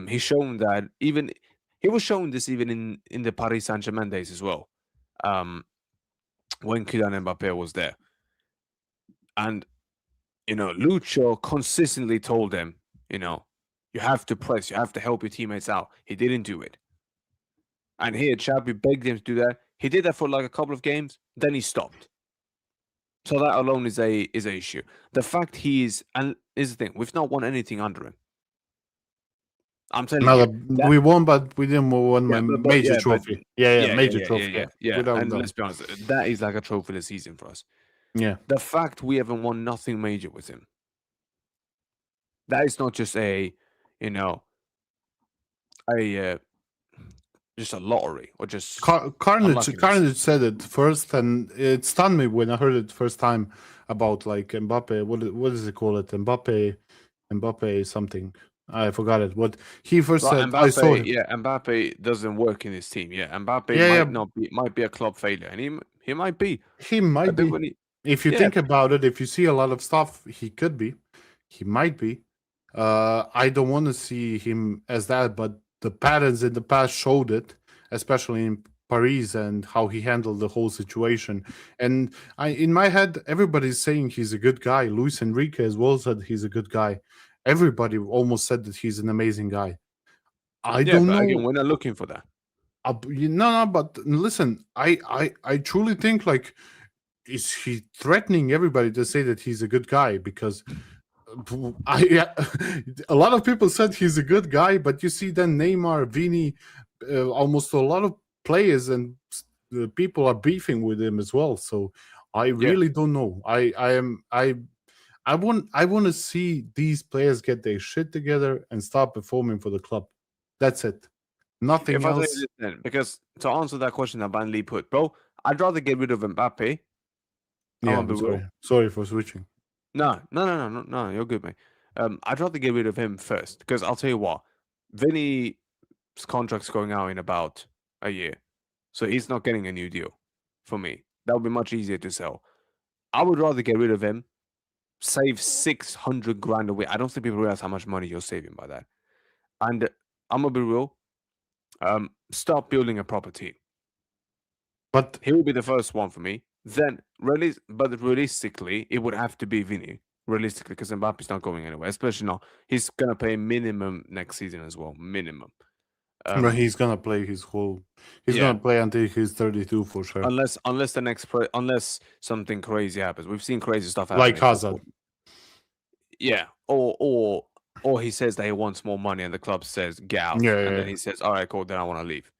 He's shown that even he was showing this even in the Paris Saint Germain days as well. Um, when Kylian Mbappe was there, and Lucho consistently told him, you have to press, you have to help your teammates out. He didn't do it, and here Xavi begged him to do that. He did that for like a couple of games, then he stopped. So that alone is a issue. The fact he's and is the thing we've not won anything under him. I'm telling Now you that. we won, but we didn't win Yeah, my but major yeah, but trophy. Yeah, yeah, yeah, major yeah, yeah, trophy. yeah, Yeah, yeah. without And doubt. let's be honest, that is like a trophy this season for us. Yeah, The fact we haven't won nothing major with him, that is not just you know, a just a lottery or just unluckiness. Carnage said it first, and it stunned me when I heard it first time about like Mbappe. What does he call it? Mbappe something. I forgot it. What he first Well, said. I saw Mbappe, him. yeah, Mbappe doesn't work in his team. Yeah, Mbappe Yeah, might yeah. not be, might be a club failure, and he might be. He I might think be. when he, If you yeah, think about it, if you see a lot of stuff, he could be. He might be. I don't want to see him as that, but the patterns in the past showed it, especially in Paris and how he handled the whole situation. And in my head, everybody's saying he's a good guy. Luis Enrique as well said he's a good guy. Everybody almost said that he's an amazing guy. I yeah, don't but again, know. we're not looking for that. No, but listen, I truly think like is he threatening everybody to say that he's a good guy? Because yeah, a lot of people said he's a good guy, but you see then Neymar, Vini, almost a lot of players and people are beefing with him as well. So I Yeah, really don't know. I want to see these players get their shit together and start performing for the club. That's it. Nothing if I tell you else. this then, because to answer that question that Van Lee put, bro, I'd rather get rid of Mbappe. I'm Yeah, gonna I'm be real. sorry. Sorry for switching. No, no, no, no, no, no. You're good, mate. I'd rather get rid of him first because I'll tell you what, Vinny's contract's going out in about a year, so he's not getting a new deal. For me, that would be much easier to sell. I would rather get rid of him, save 600 grand away. I don't think people realize how much money you're saving by that. And I'm gonna be real. Start building a proper team. But He will be the first one for me. Then, but realistically, it would have to be Vinny. Realistically, because Mbappe's not going anywhere. Especially now, he's gonna pay minimum next season as well. Minimum. but Um, he's gonna play his whole. He's yeah. gonna play until he's 32 for sure. Unless the unless something crazy happens. We've seen crazy stuff happen Like in Hazard. football. Yeah. Or he says that he wants more money and the club says get out, Yeah, and then yeah, he says, "All right, cool, then I want to leave."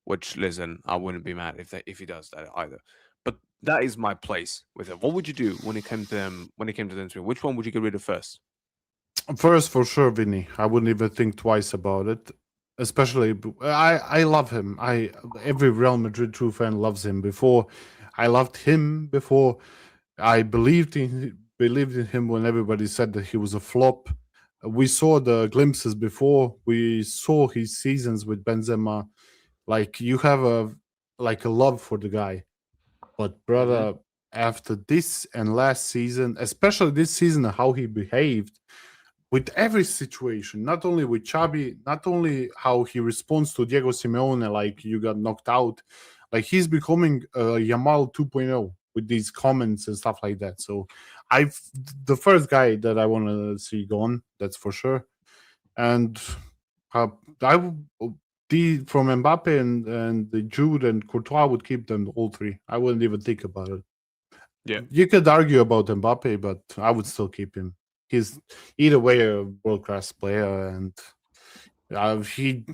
Which, listen, I wouldn't be mad if he does that either. But that is my place with him. What would you do when it came to them? When it came to them three? Which one would you get rid of first? First, for sure, Vinny. I wouldn't even think twice about it. Especially, I love him. Every Real Madrid true fan loves him. Before, I loved him before. I believed in him when everybody said that he was a flop. We saw the glimpses before. We saw his seasons with Benzema. Like you have a love for the guy. But Hmm. brother, after this and last season, especially this season, how he behaved with every situation, not only with Chabi, not only how he responds to Diego Simeone, like you got knocked out, like he's becoming Yamal 2.0 with these comments and stuff like that. So I've the first guy that I want to see gone, that's for sure. And uh, I would the from Mbappe and the Jude and Courtois would keep them all three. I wouldn't even think about it. Yeah. You could argue about Mbappe, but I would still keep him. He's either way a world class player, and he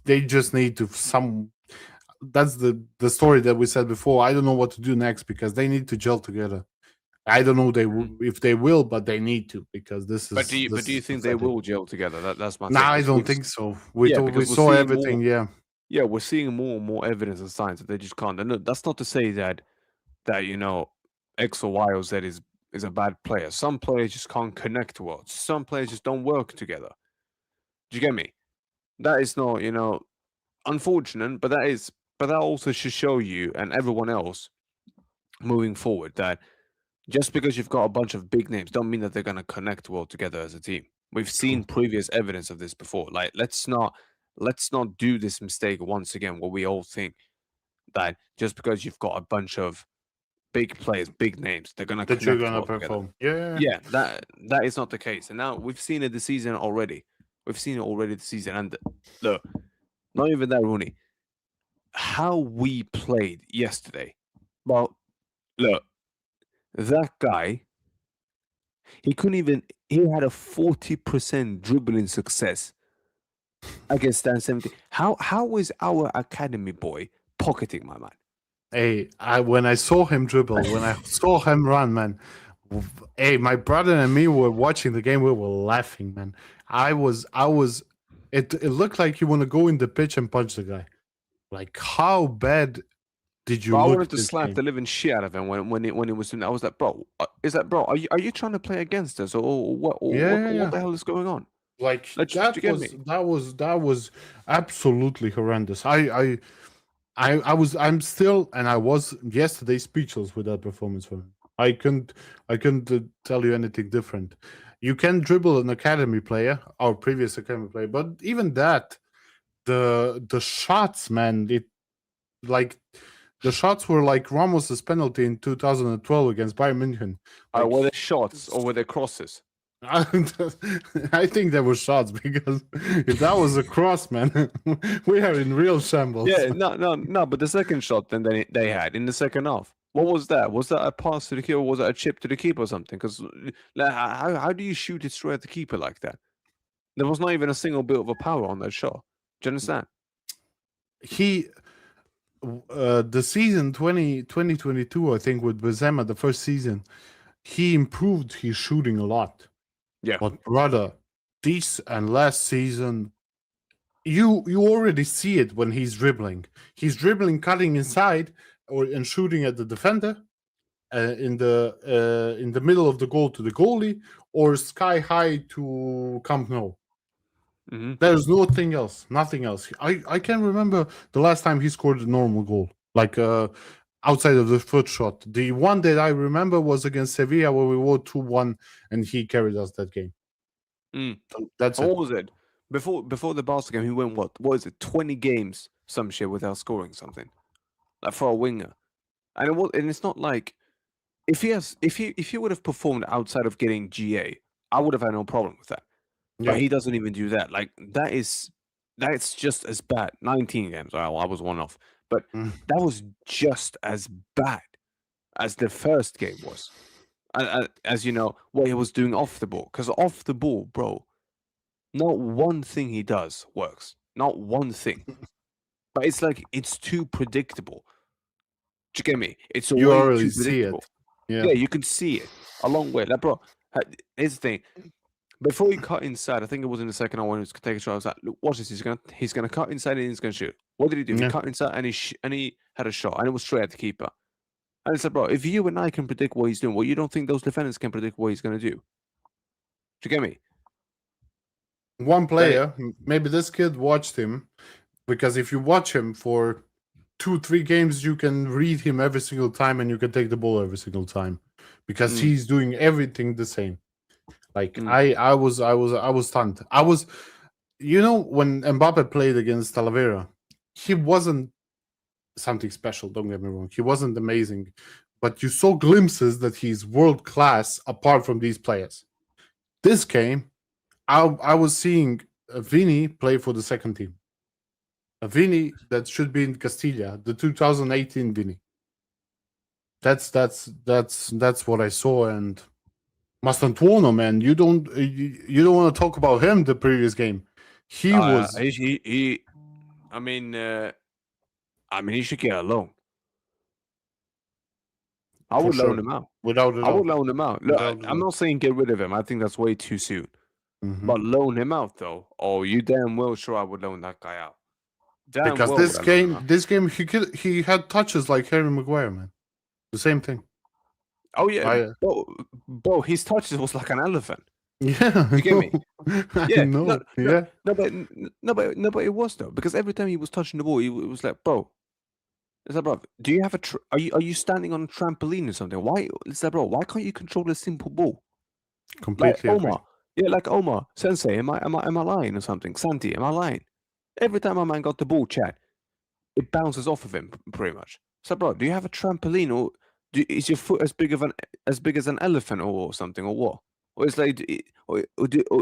they just need to some. That's the story that we said before. I don't know what to do next because they need to gel together. I don't know Mhm. if they will, but they need to because But do this you is think they pathetic. will gel together? That's my No, thing I because don't think so. yeah, We because we're saw seeing more. everything. Yeah, Yeah, we're seeing more and more evidence and signs that they just can't. And look, that's not to say that X or Y or Z is a bad player. Some players just can't connect well. Some players just don't work together. Do you get me? That is not, unfortunate, but that also should show you and everyone else moving forward that just because you've got a bunch of big names don't mean that they're going to connect well together as a team. We've seen True. previous evidence of this before. Like let's not do this mistake once again where we all think that just because you've got a bunch of big players, big names, they're going to That you're connect gonna well together. perform. Yeah. Yeah, that is not the case. And now we've seen it this season already. We've seen it already this season. And look, not even that, Rooney. How we played yesterday. Well, look, that guy, he couldn't even. He had a 40% dribbling success against Stan 70. How is our academy boy pocketing my man? Hey, when I saw him dribble, when I saw him run, man. Hey, my brother and me were watching the game. We were laughing, man. I was. It looked like you want to go in the pitch and punch the guy. Like, how bad did you Bro, I look wanted to this slap game? the living shit out of him when he was doing that. I was like, bro, is that bro? Are you trying to play against us or what? Or Yeah, what? yeah, What yeah. the hell is going on? Like Like, do you get me? that was absolutely horrendous. I'm still, and I was yesterday speechless with that performance from him. I couldn't tell you anything different. You can dribble an academy player, our previous academy player, but even that, the shots, man, it like the shots were like Ramos's penalty in 2012 against Bayern München. Like Were they shots or were they crosses? I think there were shots because if that was a cross, man, we are in real shambles. Yeah, no. But the second shot then they had in the second half. What was that? Was that a pass to the keeper? Or was that a chip to the keeper or something? Because like, how do you shoot it straight at the keeper like that? There was not even a single bit of a power on that shot. Do you understand? He the season 2022, I think, with Benzema, the first season, he improved his shooting a lot. Yeah. But brother, this and last season, you already see it when he's dribbling. He's dribbling, cutting inside, and shooting at the defender, in the middle of the goal to the goalie, or sky high to Camp Nou. Mm-hmm. There's nothing else. Nothing else. I can't remember the last time he scored a normal goal, like outside of the foot shot. The one that I remember was against Sevilla where we won 2-1 and he carried us that game. So that's And it. what was it? Before the Barca game, he went what is it, 20 games, some shit without scoring something. Like for a winger. And it's not like if he would have performed outside of getting GA, I would have had no problem with that. But Yeah. he doesn't even do that. Like that's just as bad. 19 games. Well, I was one off. But Mm. that was just as bad as the first game was. As you know, what he was doing off the ball. Because off the ball, bro, not one thing he does works. Not one thing. But it's like it's too predictable. Do you get me? It's You way already too see it. predictable. Yeah. Yeah, you can see it a long way. Like, bro, here's the thing. Before he cut inside, I think it was in the second hour when he was taking a shot. I was like, look, watch this. He's gonna cut inside and he's gonna shoot. What did he do? He Yeah. cut inside and he had a shot and it was straight at the keeper. And it's like, bro, if you and I can predict what he's doing, well, you don't think those defenders can predict what he's gonna do? Do you get me? One Then player, maybe this kid watched him, because if you watch him for 2-3 games, you can read him every single time and you can take the ball every single time because he's doing everything the same. Like I was stunned. I was, when Mbappe played against Talavera, he wasn't something special. Don't get me wrong, he wasn't amazing, but you saw glimpses that he's world class apart from these players. This game, I was seeing Vini play for the second team. A Vini that should be in Castilla, the 2018 Vini. That's what I saw. And Mastantuono, man, you don't want to talk about him. The previous game, he was. I mean, he should get a loan. I For would loan sure. him out. Without a I would doubt. loan him out. Look, Without a I'm doubt. not saying get rid of him. I think that's way too soon. Mhm. But loan him out, though. Oh, you damn well sure I would loan that guy out. Damn Because well would I loan him out. this game, he had touches like Harry Maguire, man. The same thing. Oh yeah, I bro, his touches was like an elephant. yeah, I You get know. me? I Yeah, know. no, no, Yeah, no, but it was though because every time he was touching the ball, it was like, bro, it's like, bro, do you have a? Are you standing on a trampoline or something? Why, it's like, bro, why can't you control a simple ball? Like completely agree. Omar, yeah, like Omar Sensei. Am I lying or something? Santi, am I lying? Every time my man got the ball, Chad, it bounces off of him pretty much. So, bro, do you have a trampoline or is your foot as big as an elephant or something or what? Or is like, or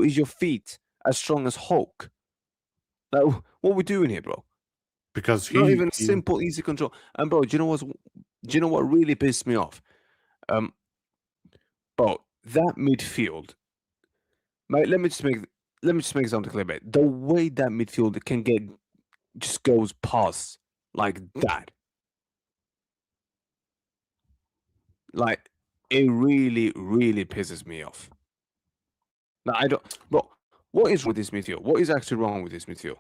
is your feet as strong as Hulk? Like, what we doing here, bro? Because Not he even he simple, easy control. And bro, do you know what really pissed me off? Um, bro, that midfield. Mate, let me just make something clear, mate. The way that midfield can get just goes past like that, like it really, really pisses me off. Like I don't, bro. What is wrong with this midfield? What is actually wrong with this midfield?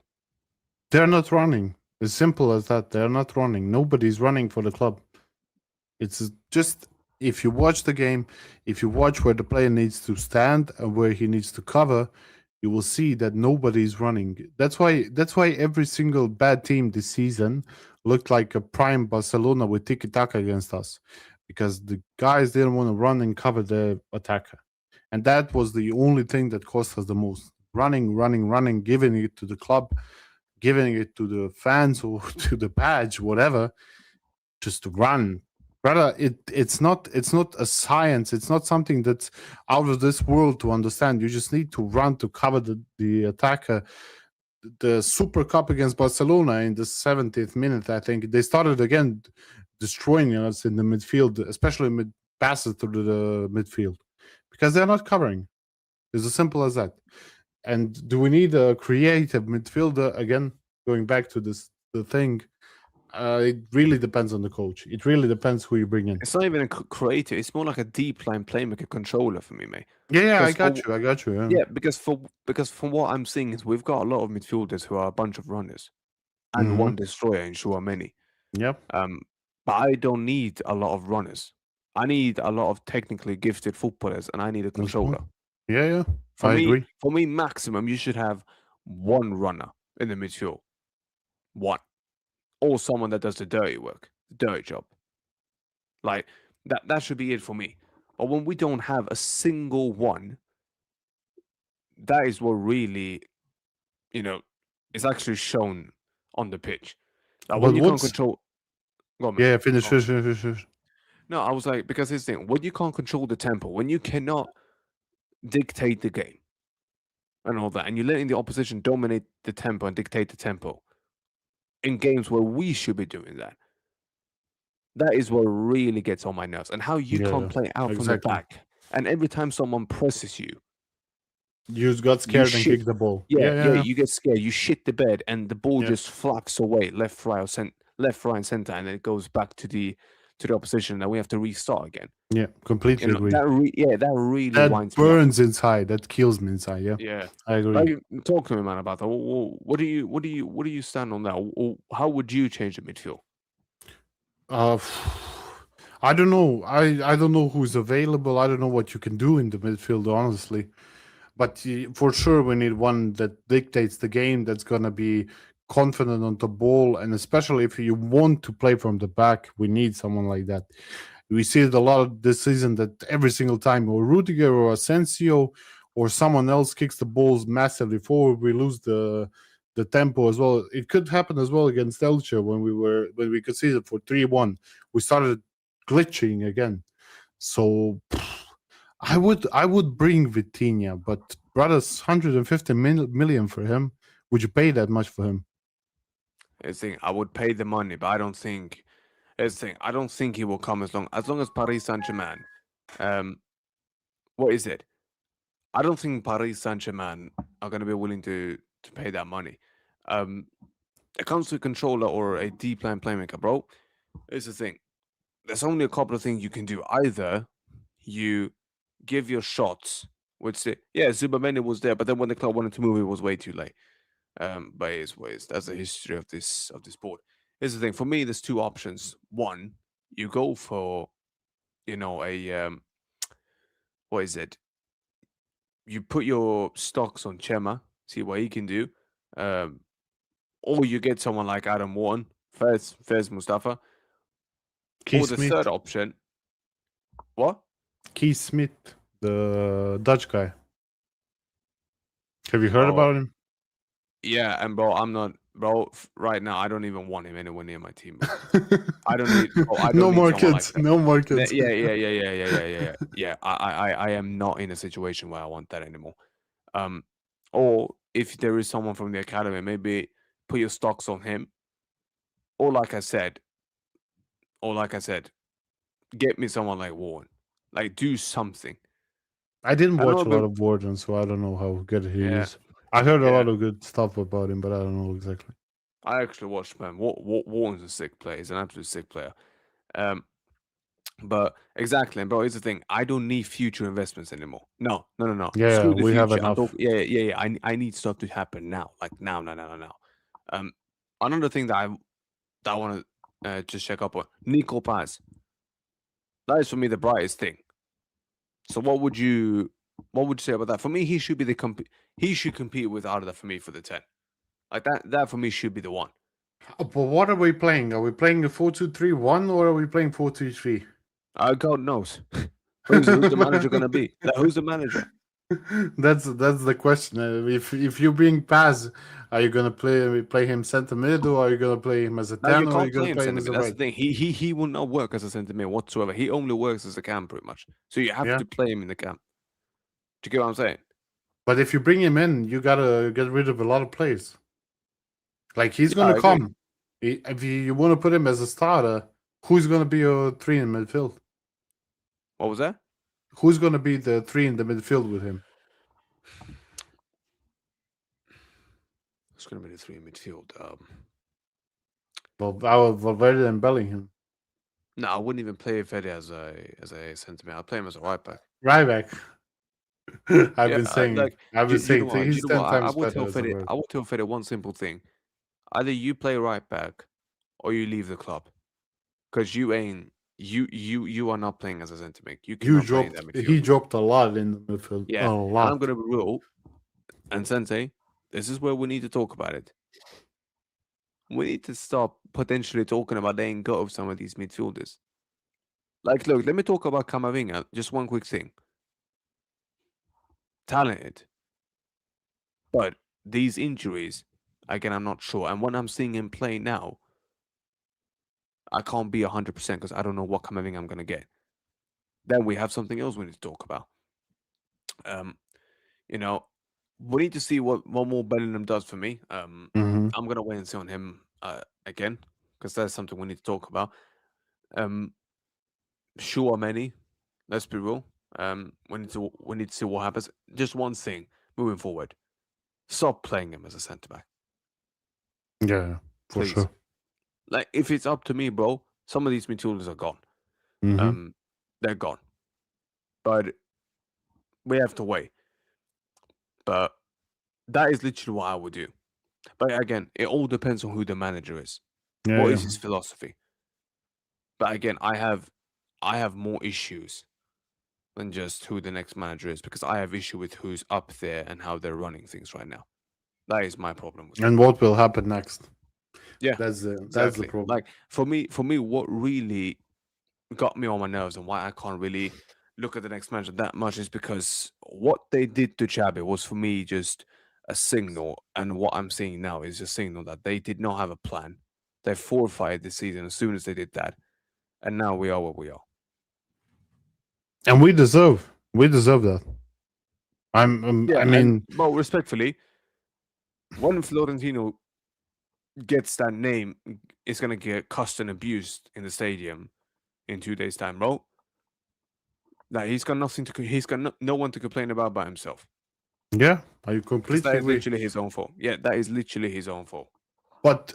they're not running. As simple as that. They're not running. Nobody's running for the club. It's just if you watch the game, if you watch where the player needs to stand and where he needs to cover, you will see that nobody's running. That's why every single bad team this season looked like a prime Barcelona with tiki taka against us. Because the guys didn't want to run and cover the attacker. And that was the only thing that cost us the most. Running, running, running, giving it to the club, giving it to the fans or to the badge, whatever, just to run. Brother, it's not a science. It's not something that's out of this world to understand. You just need to run to cover the attacker. The Super Cup against Barcelona in the 70th minute, I think they started again destroying us in the midfield, especially mid passes through the midfield, because they're not covering. It's as simple as that. And do we need a creative midfielder again? Going back to this the thing, it really depends on the coach. It really depends who you bring in. It's not even a creator. It's more like a deep line playmaker controller for me, mate. Yeah, yeah, I Because got for you. I got you. yeah, because from what I'm seeing is we've got a lot of midfielders who are a bunch of runners and Mm-hmm. one destroyer in Many. Yep. Um, but I don't need a lot of runners. I need a lot of technically gifted footballers, and I need a As well. controller. Yeah, yeah. I agree. For me, maximum you should have one runner in the midfield, one, or someone that does the dirty work, the dirty job. Like that should be it for me. But when we don't have a single one, that is what really, you know, is actually shown on the pitch. Like when But you can't what's control, go on, man, yeah? Finish, go on. finish, finish, finish. No, I was like, because this thing, when you can't control the tempo, when you cannot dictate the game and all that, and you're letting the opposition dominate the tempo and dictate the tempo in games where we should be doing that, that is what really gets on my nerves. And how you Yeah, can't yeah. play out from the Exactly. back, and every time someone presses you, You just got you scared and shit. kicked the ball. Yeah, Yeah, yeah, yeah, you get scared, you shit the bed, and the ball yeah. just flaps away left, right, and center, and then it goes back to the opposition, and we have to restart again. Yeah, You completely know agree. that really That winds me up. burns inside. That kills me inside. Yeah, Yeah. I agree. Like, talk to me, man, about that. What do you stand on that? How would you change the midfield? Uh, I don't know. I don't know who's available. I don't know what you can do in the midfield, honestly. But for sure, we need one that dictates the game. That's gonna be confident on the ball, and especially if you want to play from the back, we need someone like that. We see it a lot this season that every single time, or Rudiger or Asensio or someone else kicks the balls massively forward, we lose the tempo as well. It could happen as well against Elche when we conceded for 3-1. We started glitching again. So I would bring Vitinha, but brothers, 150 million for him. Would you pay that much for him? It's the thing, I would pay the money, but I don't think it's the thing. I don't think he will come as long as Paris Saint Germain. Um, what is it? I don't think Paris Saint Germain are going to be willing to pay that money. Um, it comes to a controller or a deep line playmaker, bro. It's the thing. There's only a couple of things you can do. Either you give your shots, which yeah, Zubamendi was there, but then when the club wanted to move, it was way too late. But it's ways. That's the history of this sport. Here's the thing. For me, there's two options. One, you go for a what is it? You put your stocks on Chema, see what he can do, um, or you get someone like Adam Warren, Fez Mustafa, or Keith the third Smith. option. What? Keith Smith, the Dutch guy. Have you heard Bro, about him? yeah, and bro, I'm not, bro. Right now, I don't even want him anywhere near my team, bro. I don't need, bro. I don't No need more someone like kids. that. No more kids. Yeah, yeah, yeah, yeah, yeah, yeah, yeah, yeah. Yeah, I am not in a situation where I want that anymore. Um, or if there is someone from the academy, maybe put your stocks on him. Or like I said, or like I said, get me someone like Warren. Like do something. I didn't I know watch a a lot bit. of Warden, so I don't know how good he Yeah, is. I heard a yeah. lot of good stuff about him, but I don't know exactly. I actually watched, man. Warren's a sick player. He's an absolute sick player. Um, but exactly, and bro, here's the thing. I don't need future investments anymore. No, no, no, no. Yeah, Screw the we have future. I'm enough. talking. Yeah, yeah, yeah. I need stuff to happen now. Like now, now, now, now, now. Um, another thing that I want to just check up on Nico Paz. That is for me the brightest thing. So what would you say about that? For me, he should be he should compete with Arda for me for the 10. Like that for me should be the one. But what are we playing? Are we playing a 4-2-3-1 or are we playing 4-3-3? God knows. Who's the manager gonna be? Like, who's the manager? That's the question. If you bring Paz, are you gonna play him center mid, or are you gonna play him as a Now you 10, or are you can't gonna play him play him centre as mid. a That's the right? thing. He will not work as a centre mid whatsoever. He only works as a cam pretty much. So you have Yeah. to play him in the cam. Do you get what I'm saying? But if you bring him in, you gotta get rid of a lot of players. Like he's Yeah, gonna I agree. come. If you want to put him as a starter, who's gonna be your three in midfield? What was that? Who's gonna be the three in the midfield with him? It's gonna be the three in midfield. Well, our Valverde and Bellingham. No, I wouldn't even play Fede as a centre mid. I'd play him as a right back. Right back. I've Yeah, been saying it. like I've been you know saying what? You he's know what? 10 I times will better tell as a Fede. right. I will tell Fede one simple thing. Either you play right back or you leave the club because you are not playing as a centre mid. You cannot play in that midfield. He dropped a lot in the midfield. A Yeah, and I'm lot. gonna be real. And Sensei, this is where we need to talk about it. We need to stop potentially talking about the end goal of some of these midfielders. Like, look, let me talk about Camavinga. Just one quick thing. Talented, but these injuries, again, I'm not sure. And when I'm seeing him play now, I can't be 100% because I don't know what Camavinga I'm gonna get. Then we have something else we need to talk about. Um, you know, we need to see what more Bellingham does for me. Hmm. I'm gonna wait and see on him again because that's something we need to talk about. Um, sure, many. Let's be real. We need to see what happens. Just one thing moving forward: stop playing him as a centre back, Yeah, for please. sure. Like if it's up to me, bro, some of these midfielders are gone. Hmm. Um, they're gone. But we have to wait. But that is literally what I would do. But again, it all depends on who the manager is. Yeah, What yeah. is his philosophy? But again, I have more issues than just who the next manager is because I have issue with who's up there and how they're running things right now. That is my problem with it. And what will happen next? Yeah, That's the exactly. problem. Like for me, what really got me on my nerves and why I can't really look at the next manager that much is because what they did to Chabi was for me just a signal, and what I'm seeing now is a signal that they did not have a plan. They forfeited the season as soon as they did that, and now we are where we are. And we deserve that. I Yeah, and mean, well, respectfully, when Florentino gets that name, it's gonna get cussed and abused in the stadium in 2 days' time, bro. Like he's got nothing to. He's got no one to complain about by himself yeah, I because that completely is agree. literally his own fault. Yeah, that is literally his own fault. But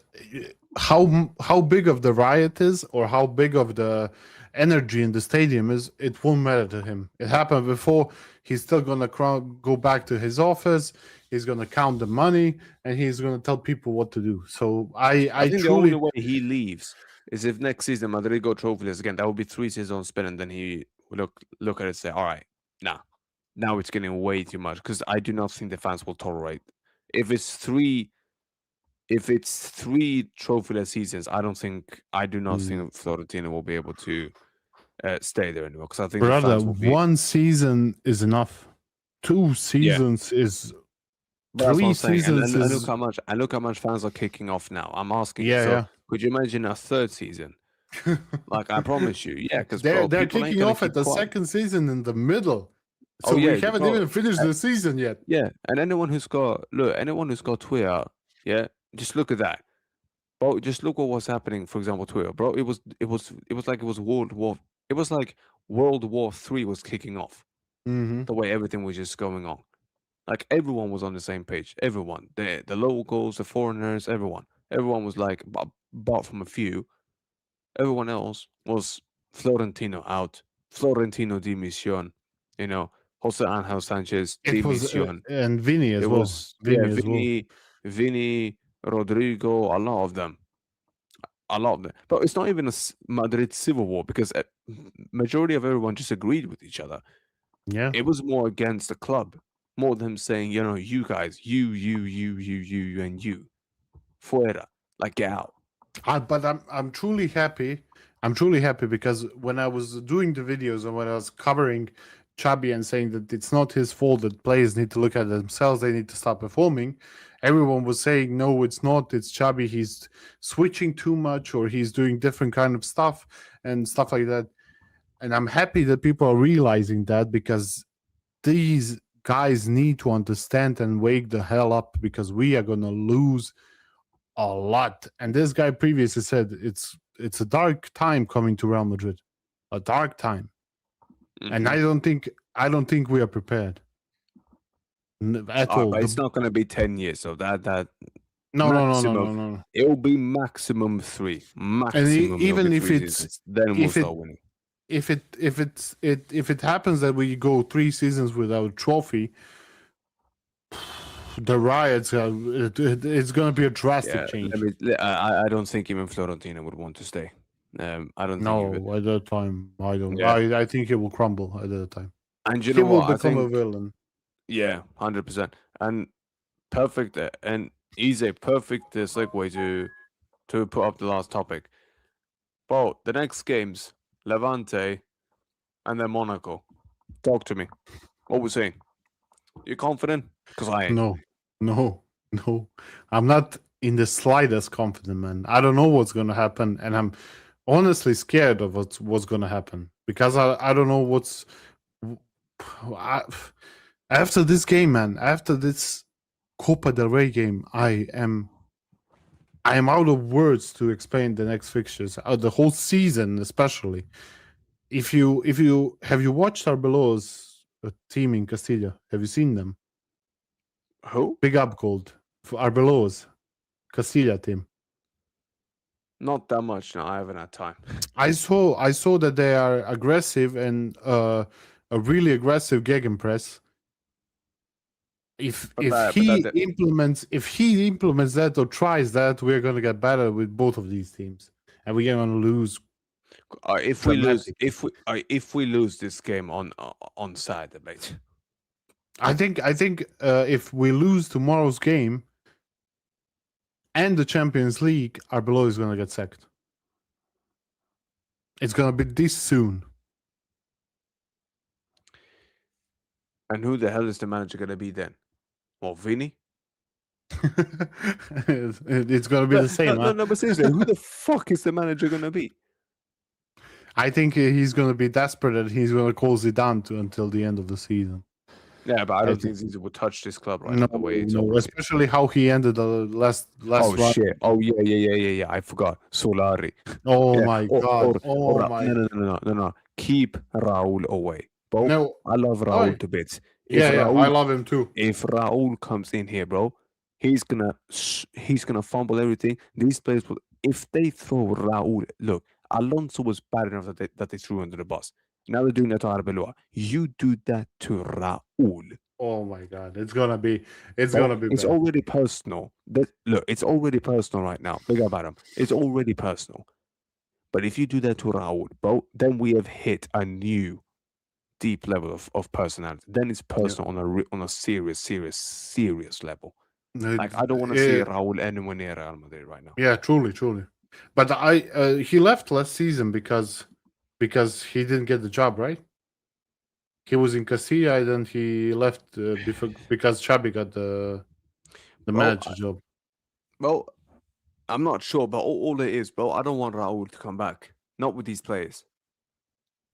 how big of the riot is, or how big of the energy in the stadium is, it won't matter to him. It happened before. He's still gonna go back to his office. He's gonna count the money, and he's gonna tell people what to do. So I I I think the only truly way he leaves is if next season Madrid go trophyless again, that would be 3 seasons on spin, and then he would look at it and say, "All right, nah, now it's getting way too much." Because I do not think the fans will tolerate. If it's three, if it's 3 trophyless seasons, I do not Mm. think Florentino will be able to stay there anymore. Because I think the Brother, fans will be, one season is enough. Two yeah. seasons is But that's what three I'm saying, seasons and look is how much fans are kicking off now. I'm asking you. So yeah, could you imagine a third season? yeah. Like I promise you, yeah. Because they're bro, they're people ain't kicking gonna off at keep the quiet. second season in the middle. Oh So we yeah, haven't bro. even finished the season yet. Yeah, and anyone who's got Twitter, yeah, just look at that, bro. Just look what was happening. For example, Twitter, bro. It was like World War III was kicking off. Hmm. The way everything was just going on, like everyone was on the same page. Everyone, the locals, the foreigners, everyone was like, apart from a few, everyone else was Florentino out, Florentino dimisión, you know, Jose Angel Sanchez It was dimisión. and Vinny It as well. was, yeah, Vinny as well. Vinny, Rodrigo, a lot of them, a lot of them. But it's not even a Madrid civil war because majority of everyone just agreed with each other. Yeah. It was more against the club, more them saying, you guys, you, and you, fuera, like get out. But I'm truly happy. I'm truly happy because when I was doing the videos and when I was covering Chubby and saying that it's not his fault that players need to look at themselves, they need to start performing. Everyone was saying no, it's not. It's Chubby. He's switching too much, or he's doing different kind of stuff and stuff like that. And I'm happy that people are realizing that because these guys need to understand and wake the hell up because we are gonna lose a lot. And this guy previously said it's a dark time coming to Real Madrid, a dark time. And Hmm. I don't think we are prepared at all. But it's not going to be 10 years. So that No, no, no, no, maximum, no, no. it will be maximum three. And Maximum, it'll be even if three it's seasons. Then we'll if it start winning. if it happens that we go 3 seasons without trophy, the riots it's going to be a drastic Yeah, change. I don't think even Florentino would want to stay. I don't think he would. No, at that time, I don't. Yeah, I think he will crumble at that time. and you He know will what? I become a think villain. yeah, 100%, and perfect, and easy, perfect segue to put up the last topic. Bro, the next games, Levante and then Monaco. Talk to me. What we saying? You confident? Because I ain't. No, no, no. I'm not in the slightest confident, man. I don't know what's gonna happen, and I'm honestly scared of what's gonna happen because I don't know what's I, after this game, man. After this Copa del Rey game, I am out of words to explain the next fixtures, the whole season, especially. If you have you watched Arbeloa's team in Castilla? Have you seen them? Who? Big up gold for Arbeloa's Castilla team. Not that much. No, I haven't had time. I saw that they are aggressive and a really aggressive gegenpress. If he implements that or tries that, we're gonna get better with both of these teams, and we're gonna lose If we lose, dramatic. if we lose this game on Saturday, mate. I think if we lose tomorrow's game and the Champions League, Arbeloa is gonna get sacked. It's gonna be this soon. And who the hell is the manager gonna be then? Well, Vinny. It's gonna be the same. No. But seriously, who the fuck is the manager gonna be? I think he's gonna be desperate and he's gonna close it down until the end of the season. Yeah, but I I don't think think Zizi would touch this club right no, now the way it's no, already. especially how he ended the last Oh run. shit! Oh yeah. I forgot Solari. Oh Yeah. my god! Oh Or my! no. Keep Raul away, bro. No, I love oh, Raul to bits. yeah, yeah, I love him too. If Raul comes in here, bro, he's gonna fumble everything. These players will, if they throw Raul. Look, Alonso was bad enough that they threw under the bus. Now they're doing that to Arbeloa. You do that to Raul. Oh my god! It's gonna be Bro, it's bad. already personal. Look, it's already personal right now. Big up Adam. It's already personal. But if you do that to Raul, bro, then we have hit a new deep level of personality. Then it's Yeah. personal on a serious, serious, serious level. Uh, Like I don't want to see uh, Raul anywhere near Real Madrid right now. yeah, truly, truly. But he left last season because he didn't get the job, right? He was in Castilla, and then he left before because Xabi got the Bro, manager job. bro, I'm not sure, but all it is, bro, I don't want Raul to come back. Not with these players.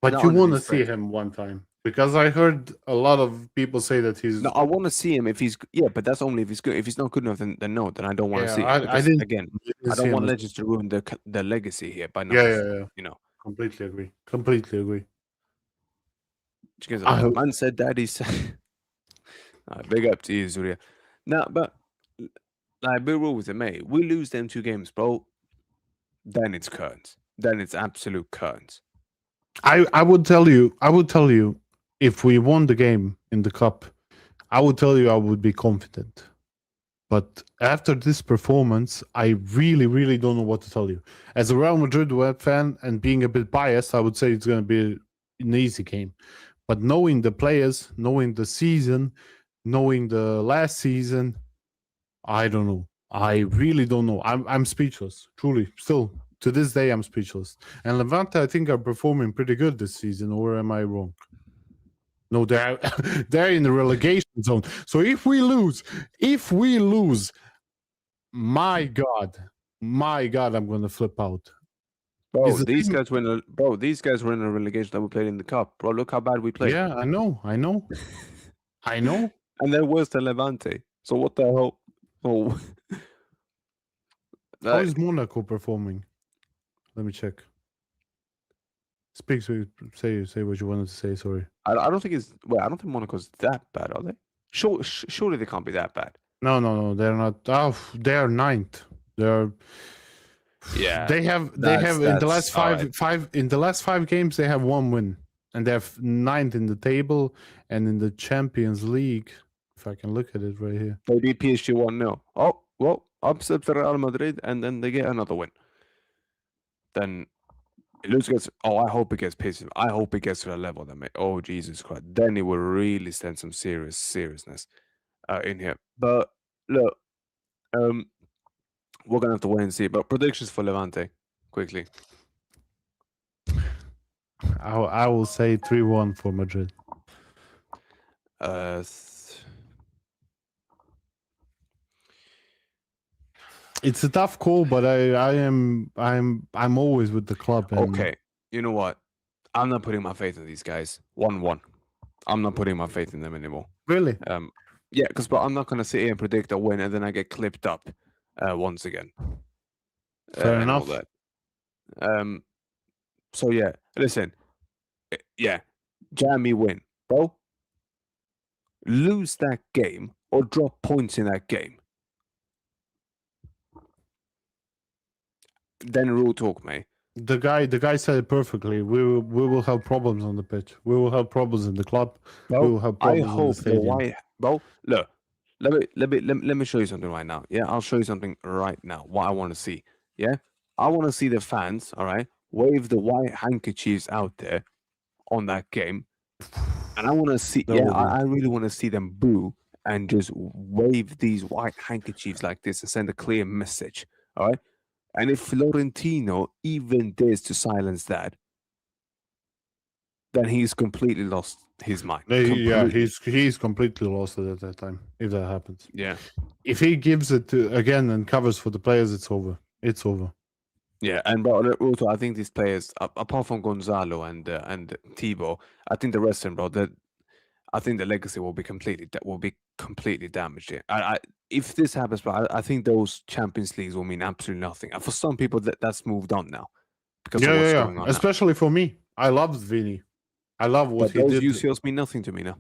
But Not you under want to these see players. him one time because I heard a lot of people say that No, he's. I want to see him if he's yeah, but that's only if he's good. If he's not good enough, then no, then I don't want to Yeah, see it I because again, didn't I see don't him want as. legends to ruin their legacy here by not Yeah, yeah, yeah. you know. Completely agree. Completely agree. Because I hope. man said daddy said. Big up to you, Zuria. Nah, but like be real with it, mate. We lose them 2 games, bro. Then it's curtains. Then it's absolute curtains. I would tell you. I would tell you if we won the game in the cup. I would tell you I would be confident. But after this performance, I really, really don't know what to tell you. As a Real Madrid web fan and being a bit biased, I would say it's going to be an easy game. But knowing the players, knowing the season, knowing the last season, I don't know. I really don't know. I'm speechless. Truly, still to this day, I'm speechless. And Levante, I think, are performing pretty good this season. Or am I wrong? No, they're they're in the relegation zone. So if we lose, my God, I'm gonna flip out. Is Bro, the these same? guys were in a bro, these guys were in a relegation that we played in the cup. Bro, look how bad we played. Yeah, I know. And they're worse than Levante. So what the hell? Oh, How like, is Monaco performing? Let me check. Speak. Say what you wanted to say. Sorry. I don't think it's well, I don't think Monaco's that bad, are they? Surely they can't be that bad. No, they're not. Oh, they are ninth. They're Yeah, they have in the last that's all right. five games they have one win and they're ninth in the table and in the Champions League. If I can look at it right here. They beat PSG 1-0. Oh, well, upset for Real Madrid, and then they get another win. Then it loses against. Oh, I hope it gets PSG. I hope it gets to that level. Then, mate. Oh, Jesus Christ. Then it will really stand some seriousness in here. But look, um, we're gonna have to wait and see. But predictions for Levante, quickly. I will say 3-1 for Madrid. Uh, It's a tough call, but I'm always with the club. And okay. You know what? I'm not putting my faith in these guys. 1-1. I'm not putting my faith in them anymore. really, Yeah, because but I'm not gonna sit here and predict a win and then I get clipped up once again fair and all enough. that. So yeah, listen, yeah, Jamie win, bro. Lose that game or drop points in that game, then rule talk, mate. The guy said it perfectly. We will have problems on the pitch. We will have problems in the club. We Bro, will have I problems in the hope the stadium. white bro. Look, let me show you something right now. Yeah, I'll show you something right now. What I want to see. Yeah, I want to see the fans. All right, wave the white handkerchiefs out there on that game, and I want to see. That Yeah, will be I really want to see them boo and just wave these white handkerchiefs like this and send a clear message. All right, and if Florentino even dares to silence that, then he's completely lost his mind. yeah. Completely. He's completely lost it at that time. If that happens, Yeah. if he gives it to again and covers for the players, it's over. It's over. Yeah, and but also I think these players, apart from Gonzalo and Thibaut, I think the rest of them, bro, that I think the legacy will be completely damaged here. If this happens, bro, I think those Champions Leagues will mean absolutely nothing. And for some people, that's moved on now because of Yeah, yeah, what's yeah. going on now. Especially for me, I loved Vinny. I love what But he those did. UCLs mean nothing to me now.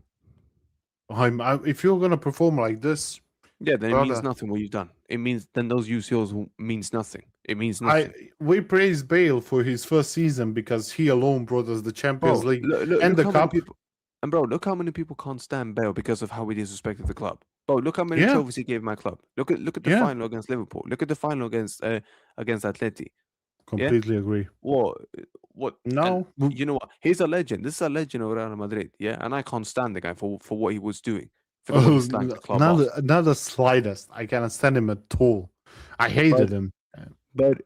If you're gonna perform like this, Yeah, then it means brother, nothing what you've done. It means then those UCLs means nothing. It means nothing. we praise Bale for his first season because he alone brought us the Champions Bro, League and look the how many cup. people, and bro, look how many people can't stand Bale because of how he disrespected the club. Bro, look how many Yeah, trophies he gave my club. Look at the yeah, final against Liverpool. Look at the final against Atleti. Yeah. completely agree. What? What? And No, you know what? He's a legend. This is a legend of Real Madrid. Yeah, and I can't stand the guy for what he was doing, for the way he slagged the club not off. not the slightest. I cannot stand him at all. I hated But him. but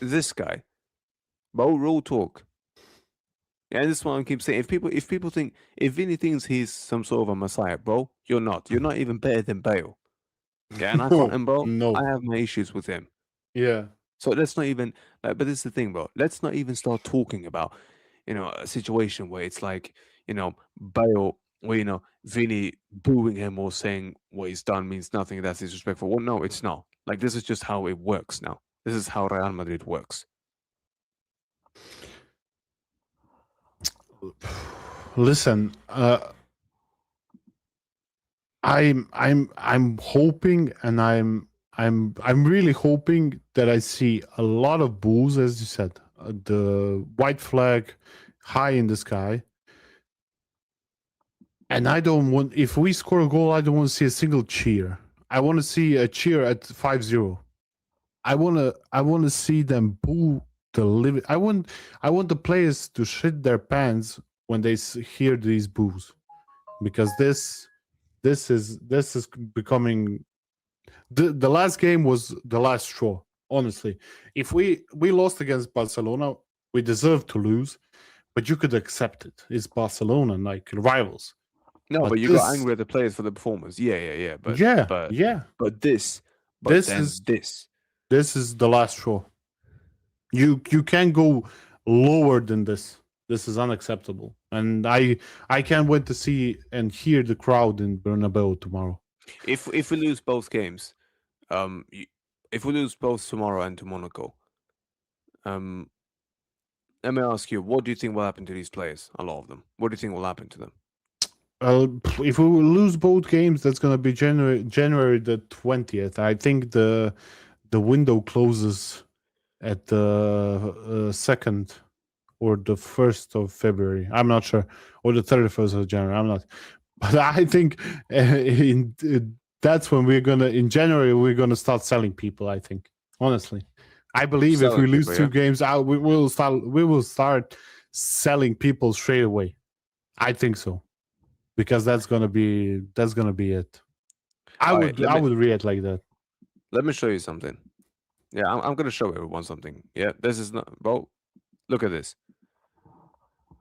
this guy, bro, real talk. Yeah, and this is what I keep saying. If people think if Vinny thinks he's some sort of a messiah, bro, you're not. You're not even better than Bale. Yeah, and I can't. No, And bro, I no. have my issues with him. Yeah. So let's not even like. But this is the thing, bro. Let's not even start talking about, a situation where it's like, Bale, or Vinny booing him or saying what he's done means nothing. That's disrespectful. Well, no, it's not. Like this is just how it works now. This is how Real Madrid works. Listen, I'm hoping, and I'm really hoping that I see a lot of bulls, as you said, the white flag high in the sky. And I don't want, if we score a goal, I don't want to see a single cheer. I want to see a cheer at 5-0. I want to see them boo the living. I want the players to shit their pants when they hear these boos, because this is becoming the last game was the last straw. Honestly, if we lost against Barcelona, we deserved to lose, but you could accept it. It's Barcelona, like rivals. No, But but you got this, angry at the players for the performance. Yeah, yeah, yeah. But yeah, but yeah, but this, but this then is this. this is the last straw. You can't go lower than this. This is unacceptable, and I can't wait to see and hear the crowd in Bernabeu tomorrow. If we lose both games, if we lose both tomorrow and to Monaco, um, let me ask you, what do you think will happen to these players? A lot of them. What do you think will happen to them? If we lose both games, that's gonna be January the 20th. I think the window closes at the second or the 1st of February. I'm not sure, or the 31st of January. I'm not, but I think that's when we're gonna in January we're gonna start selling people. I think, honestly, I believe if we Selling lose people, two yeah. games out, we will start selling people straight away. I think so, because that's gonna be it. I All right, would I would react like that. let me show you something. Yeah, I'm gonna show everyone something. Yeah, this is not, bro. Look at this.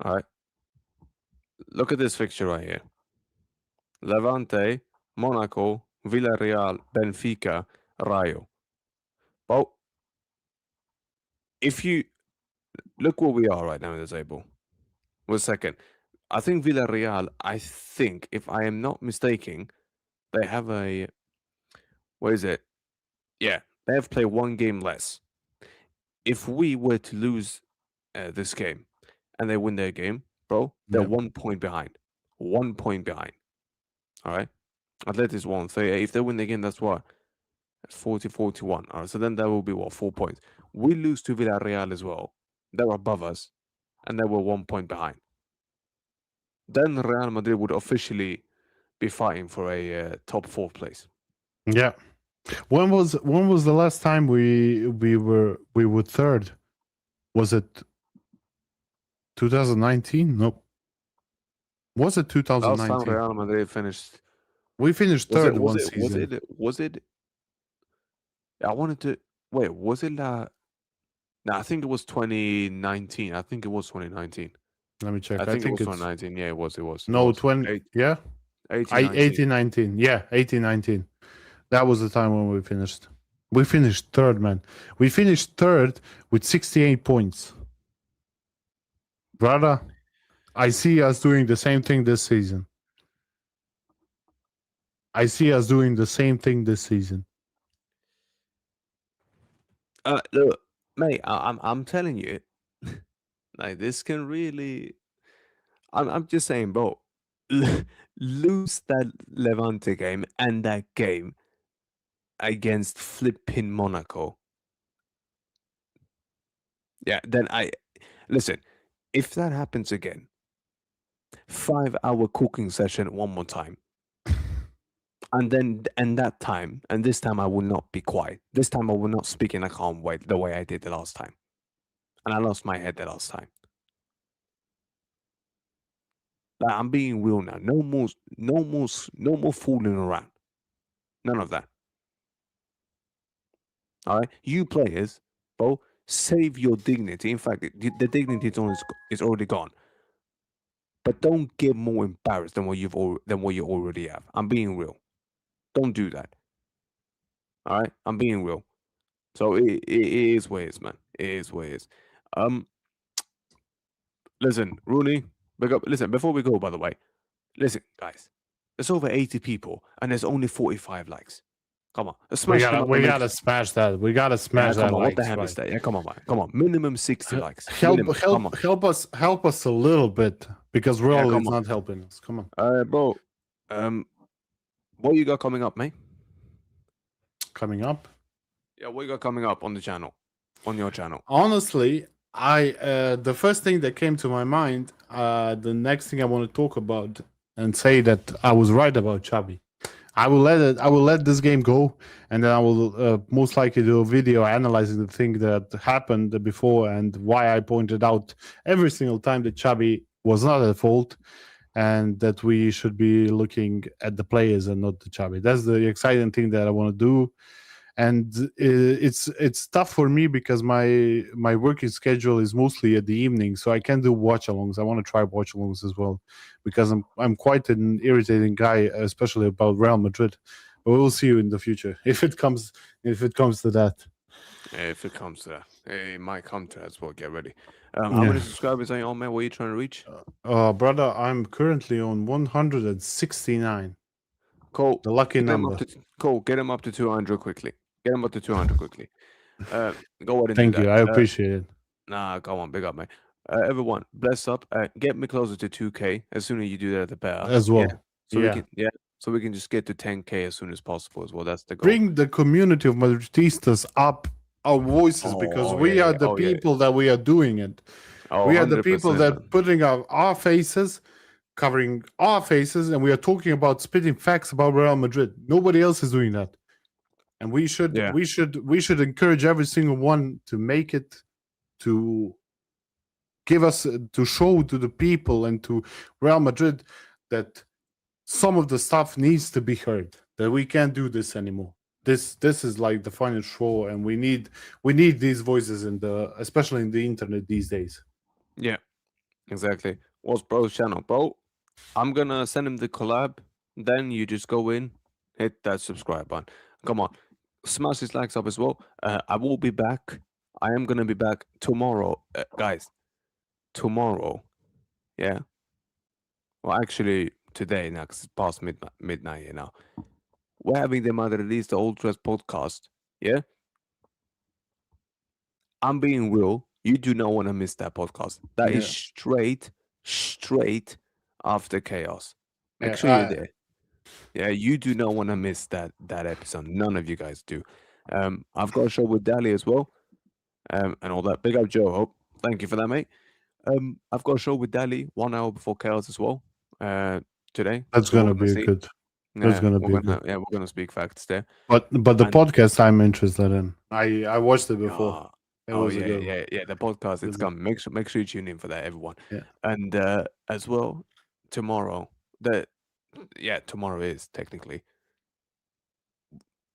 All right, look at this fixture right here. Levante, Monaco, Villarreal, Benfica, Rayo. Bro, if you look where we are right now in the table. 1 second. I think Villarreal, I think, if I am not mistaken, they have a, what is it? Yeah, they have played one game less. If we were to lose this game and they win their game, bro, they're Yeah, 1 point behind. 1 point behind. All right. Atletis won 38. If they win the game, that's what? That's 40-41. All right. So then that will be what? 4 points. We lose to Villarreal as well. They're above us and they were 1 point behind. Then Real Madrid would officially be fighting for a top fourth place. yeah. When was the last time we were third? Was it 2019? No. Was it Last time 2019? Real Madrid finished, We finished was it third was one it was season. it was it? I wanted to wait. Was it la? No, I think it was 2019. I think it was 2019. Let me I check. I think it think was it's 2019. Yeah, it was. It was. It no was. 20. Yeah, 18, I 19. 18 19. Yeah, 18 19. That was the time when we finished. We finished third, man. We finished third with 68 points. Brother, I see us doing the same thing this season. I see us doing the same thing this season. Look, mate. I'm telling you, like this can really. I'm just saying, bro. Lose that Levante game and that game against flipping Monaco. Yeah, then I listen. If that happens again, 5 hour cooking session one more time. And that time, and this time I will not be quiet. This time I will not speak in a calm way the way I did the last time. and I lost my head the last time. Like, I'm being real now. No more fooling around. None of that. All right, you players, bro, save your dignity. In fact, the dignity is already gone. But don't get more embarrassed than than what you already have. I'm being real. Don't do that. All right, I'm being real. So it is what it is, man. It is what it is. Um, listen, Rooney, listen, before we go, by the way, listen, guys, there's over 80 people and there's only 45 likes. Come on, let's We smash the gotta mother we make. gotta smash that. We gotta Yeah, smash come that on, what the likes, hell is right? that? Yeah, come on, man, come on, minimum 60 likes, Help minimum. Come on, help us a little bit because yeah, Roll come is on, not helping us. Come on. bro. Um, what you got coming up, mate? Coming up. Yeah, what you got coming up on the channel, on your channel? Honestly, I the first thing that came to my mind, the next thing I want to talk about and say that I was right about Chubby. I will let this game go, and then I will most likely do a video analyzing the thing that happened before and why I pointed out every single time that Chubby was not at fault, and that we should be looking at the players and not the Chubby. That's the exciting thing that I want to do, and it's tough for me because my working schedule is mostly at the evening, so I can do watch alongs. I want to try watch alongs as well because I'm quite an irritating guy, especially about Real Madrid. But we'll see you in the future if it comes to that. If it comes to that, it might come to that as well. Get ready. How Yeah. many subscribers are you on, man? What are you trying to reach? Brother, I'm currently on 169. Cool. The lucky Get him up number. to cool. Get him up to 200 quickly. Get him up to 200 quickly. Uh, Go ahead and do Thank you. that. I appreciate it Nah, come on, big up, man. Everyone, bless up. Get me closer to 2K. As soon as you do that, the better. as Yeah. well. Yeah. So we can just get to 10K as soon as possible as well. That's the goal. Bring the community of Madridistas up our voices because Yeah, we yeah. are the Oh yeah. people that we are doing it. Oh, We are the people 100%, that man. putting our faces, covering our faces, and we are talking about spitting facts about Real Madrid. Nobody else is doing that. And Yeah. we should encourage every single one to make it, to give us, to show to the people and to Real Madrid that some of the stuff needs to be heard, that we can't do this anymore. This is like the final straw, and we need these voices in the, especially in the internet these days. Yeah. Exactly. What's bro's channel, bro? I'm gonna send him the collab. Then you just go in, hit that subscribe button. Come on, smash his likes up as well. I will be back. I am gonna be back tomorrow, guys. Tomorrow, yeah. Well, actually today now, 'cause it's past midnight here now. We're having the Madridista Ultras podcast. Yeah, I'm being real. You do not want to miss that podcast. That is Yeah, straight after chaos. Make yeah. sure you're there. Yeah, you do not want to miss that episode. None of you guys do. I've got a show with Dali as well, and all that. Big up Joe Hope. Thank you for that, mate. I've got a show with Dali 1 hour before chaos as well. Today, That's so we're gonna gonna be see. good. That's gonna be good. We're gonna speak facts there. But the And podcast I'm interested in. I watched it before. yeah, It oh was a yeah, good one. yeah. The podcast it's Good one. coming. Make sure you tune in for that, everyone. Yeah. And as well tomorrow. The tomorrow is technically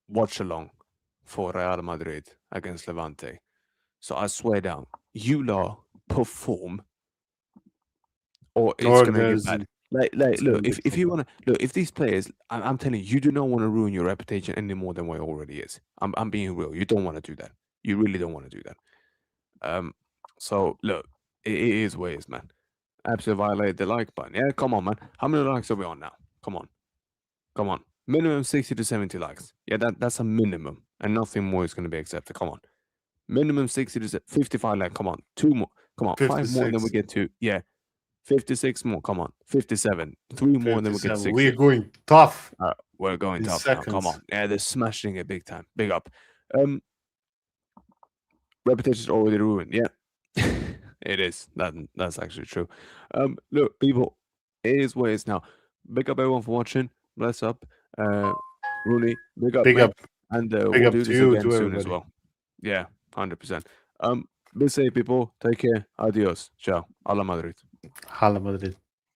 watch along for Real Madrid against Levante. So I swear down, you lot perform, or it's Or gonna get bad. it's Look, gonna be if you proper. wanna look, if these players, I'm telling you, you do not want to ruin your reputation any more than what it already is. I'm being real. You don't want to do that. You really don't want to do that. So look, it is what it is, man. Absolutely violate the like button. Yeah, come on, man. How many likes are we on now? Come on. Come on. Minimum 60 to 70 likes. Yeah, that's a minimum. And nothing more is going to be accepted. Come on. Minimum 60 to 55 likes. Come on. Two more. Come on. Five more, and then we 56, get to, 56 more. Come on. 57. Three more, and then we get 57. We are 60. going tough We're going in tough now. Come seconds. on. Yeah, they're smashing it big time. Big up. Reputation's already ruined. Yeah. It is. That's actually true. Look, people, it is what it is now. Big up everyone for watching. Bless up. Rooney, big up, Big man. up, And big we'll up do to this you, again to soon as everybody. well. Yeah, 100%. Be safe, people. Take care. Adios. Ciao. Alla Madrid. Hala Madrid.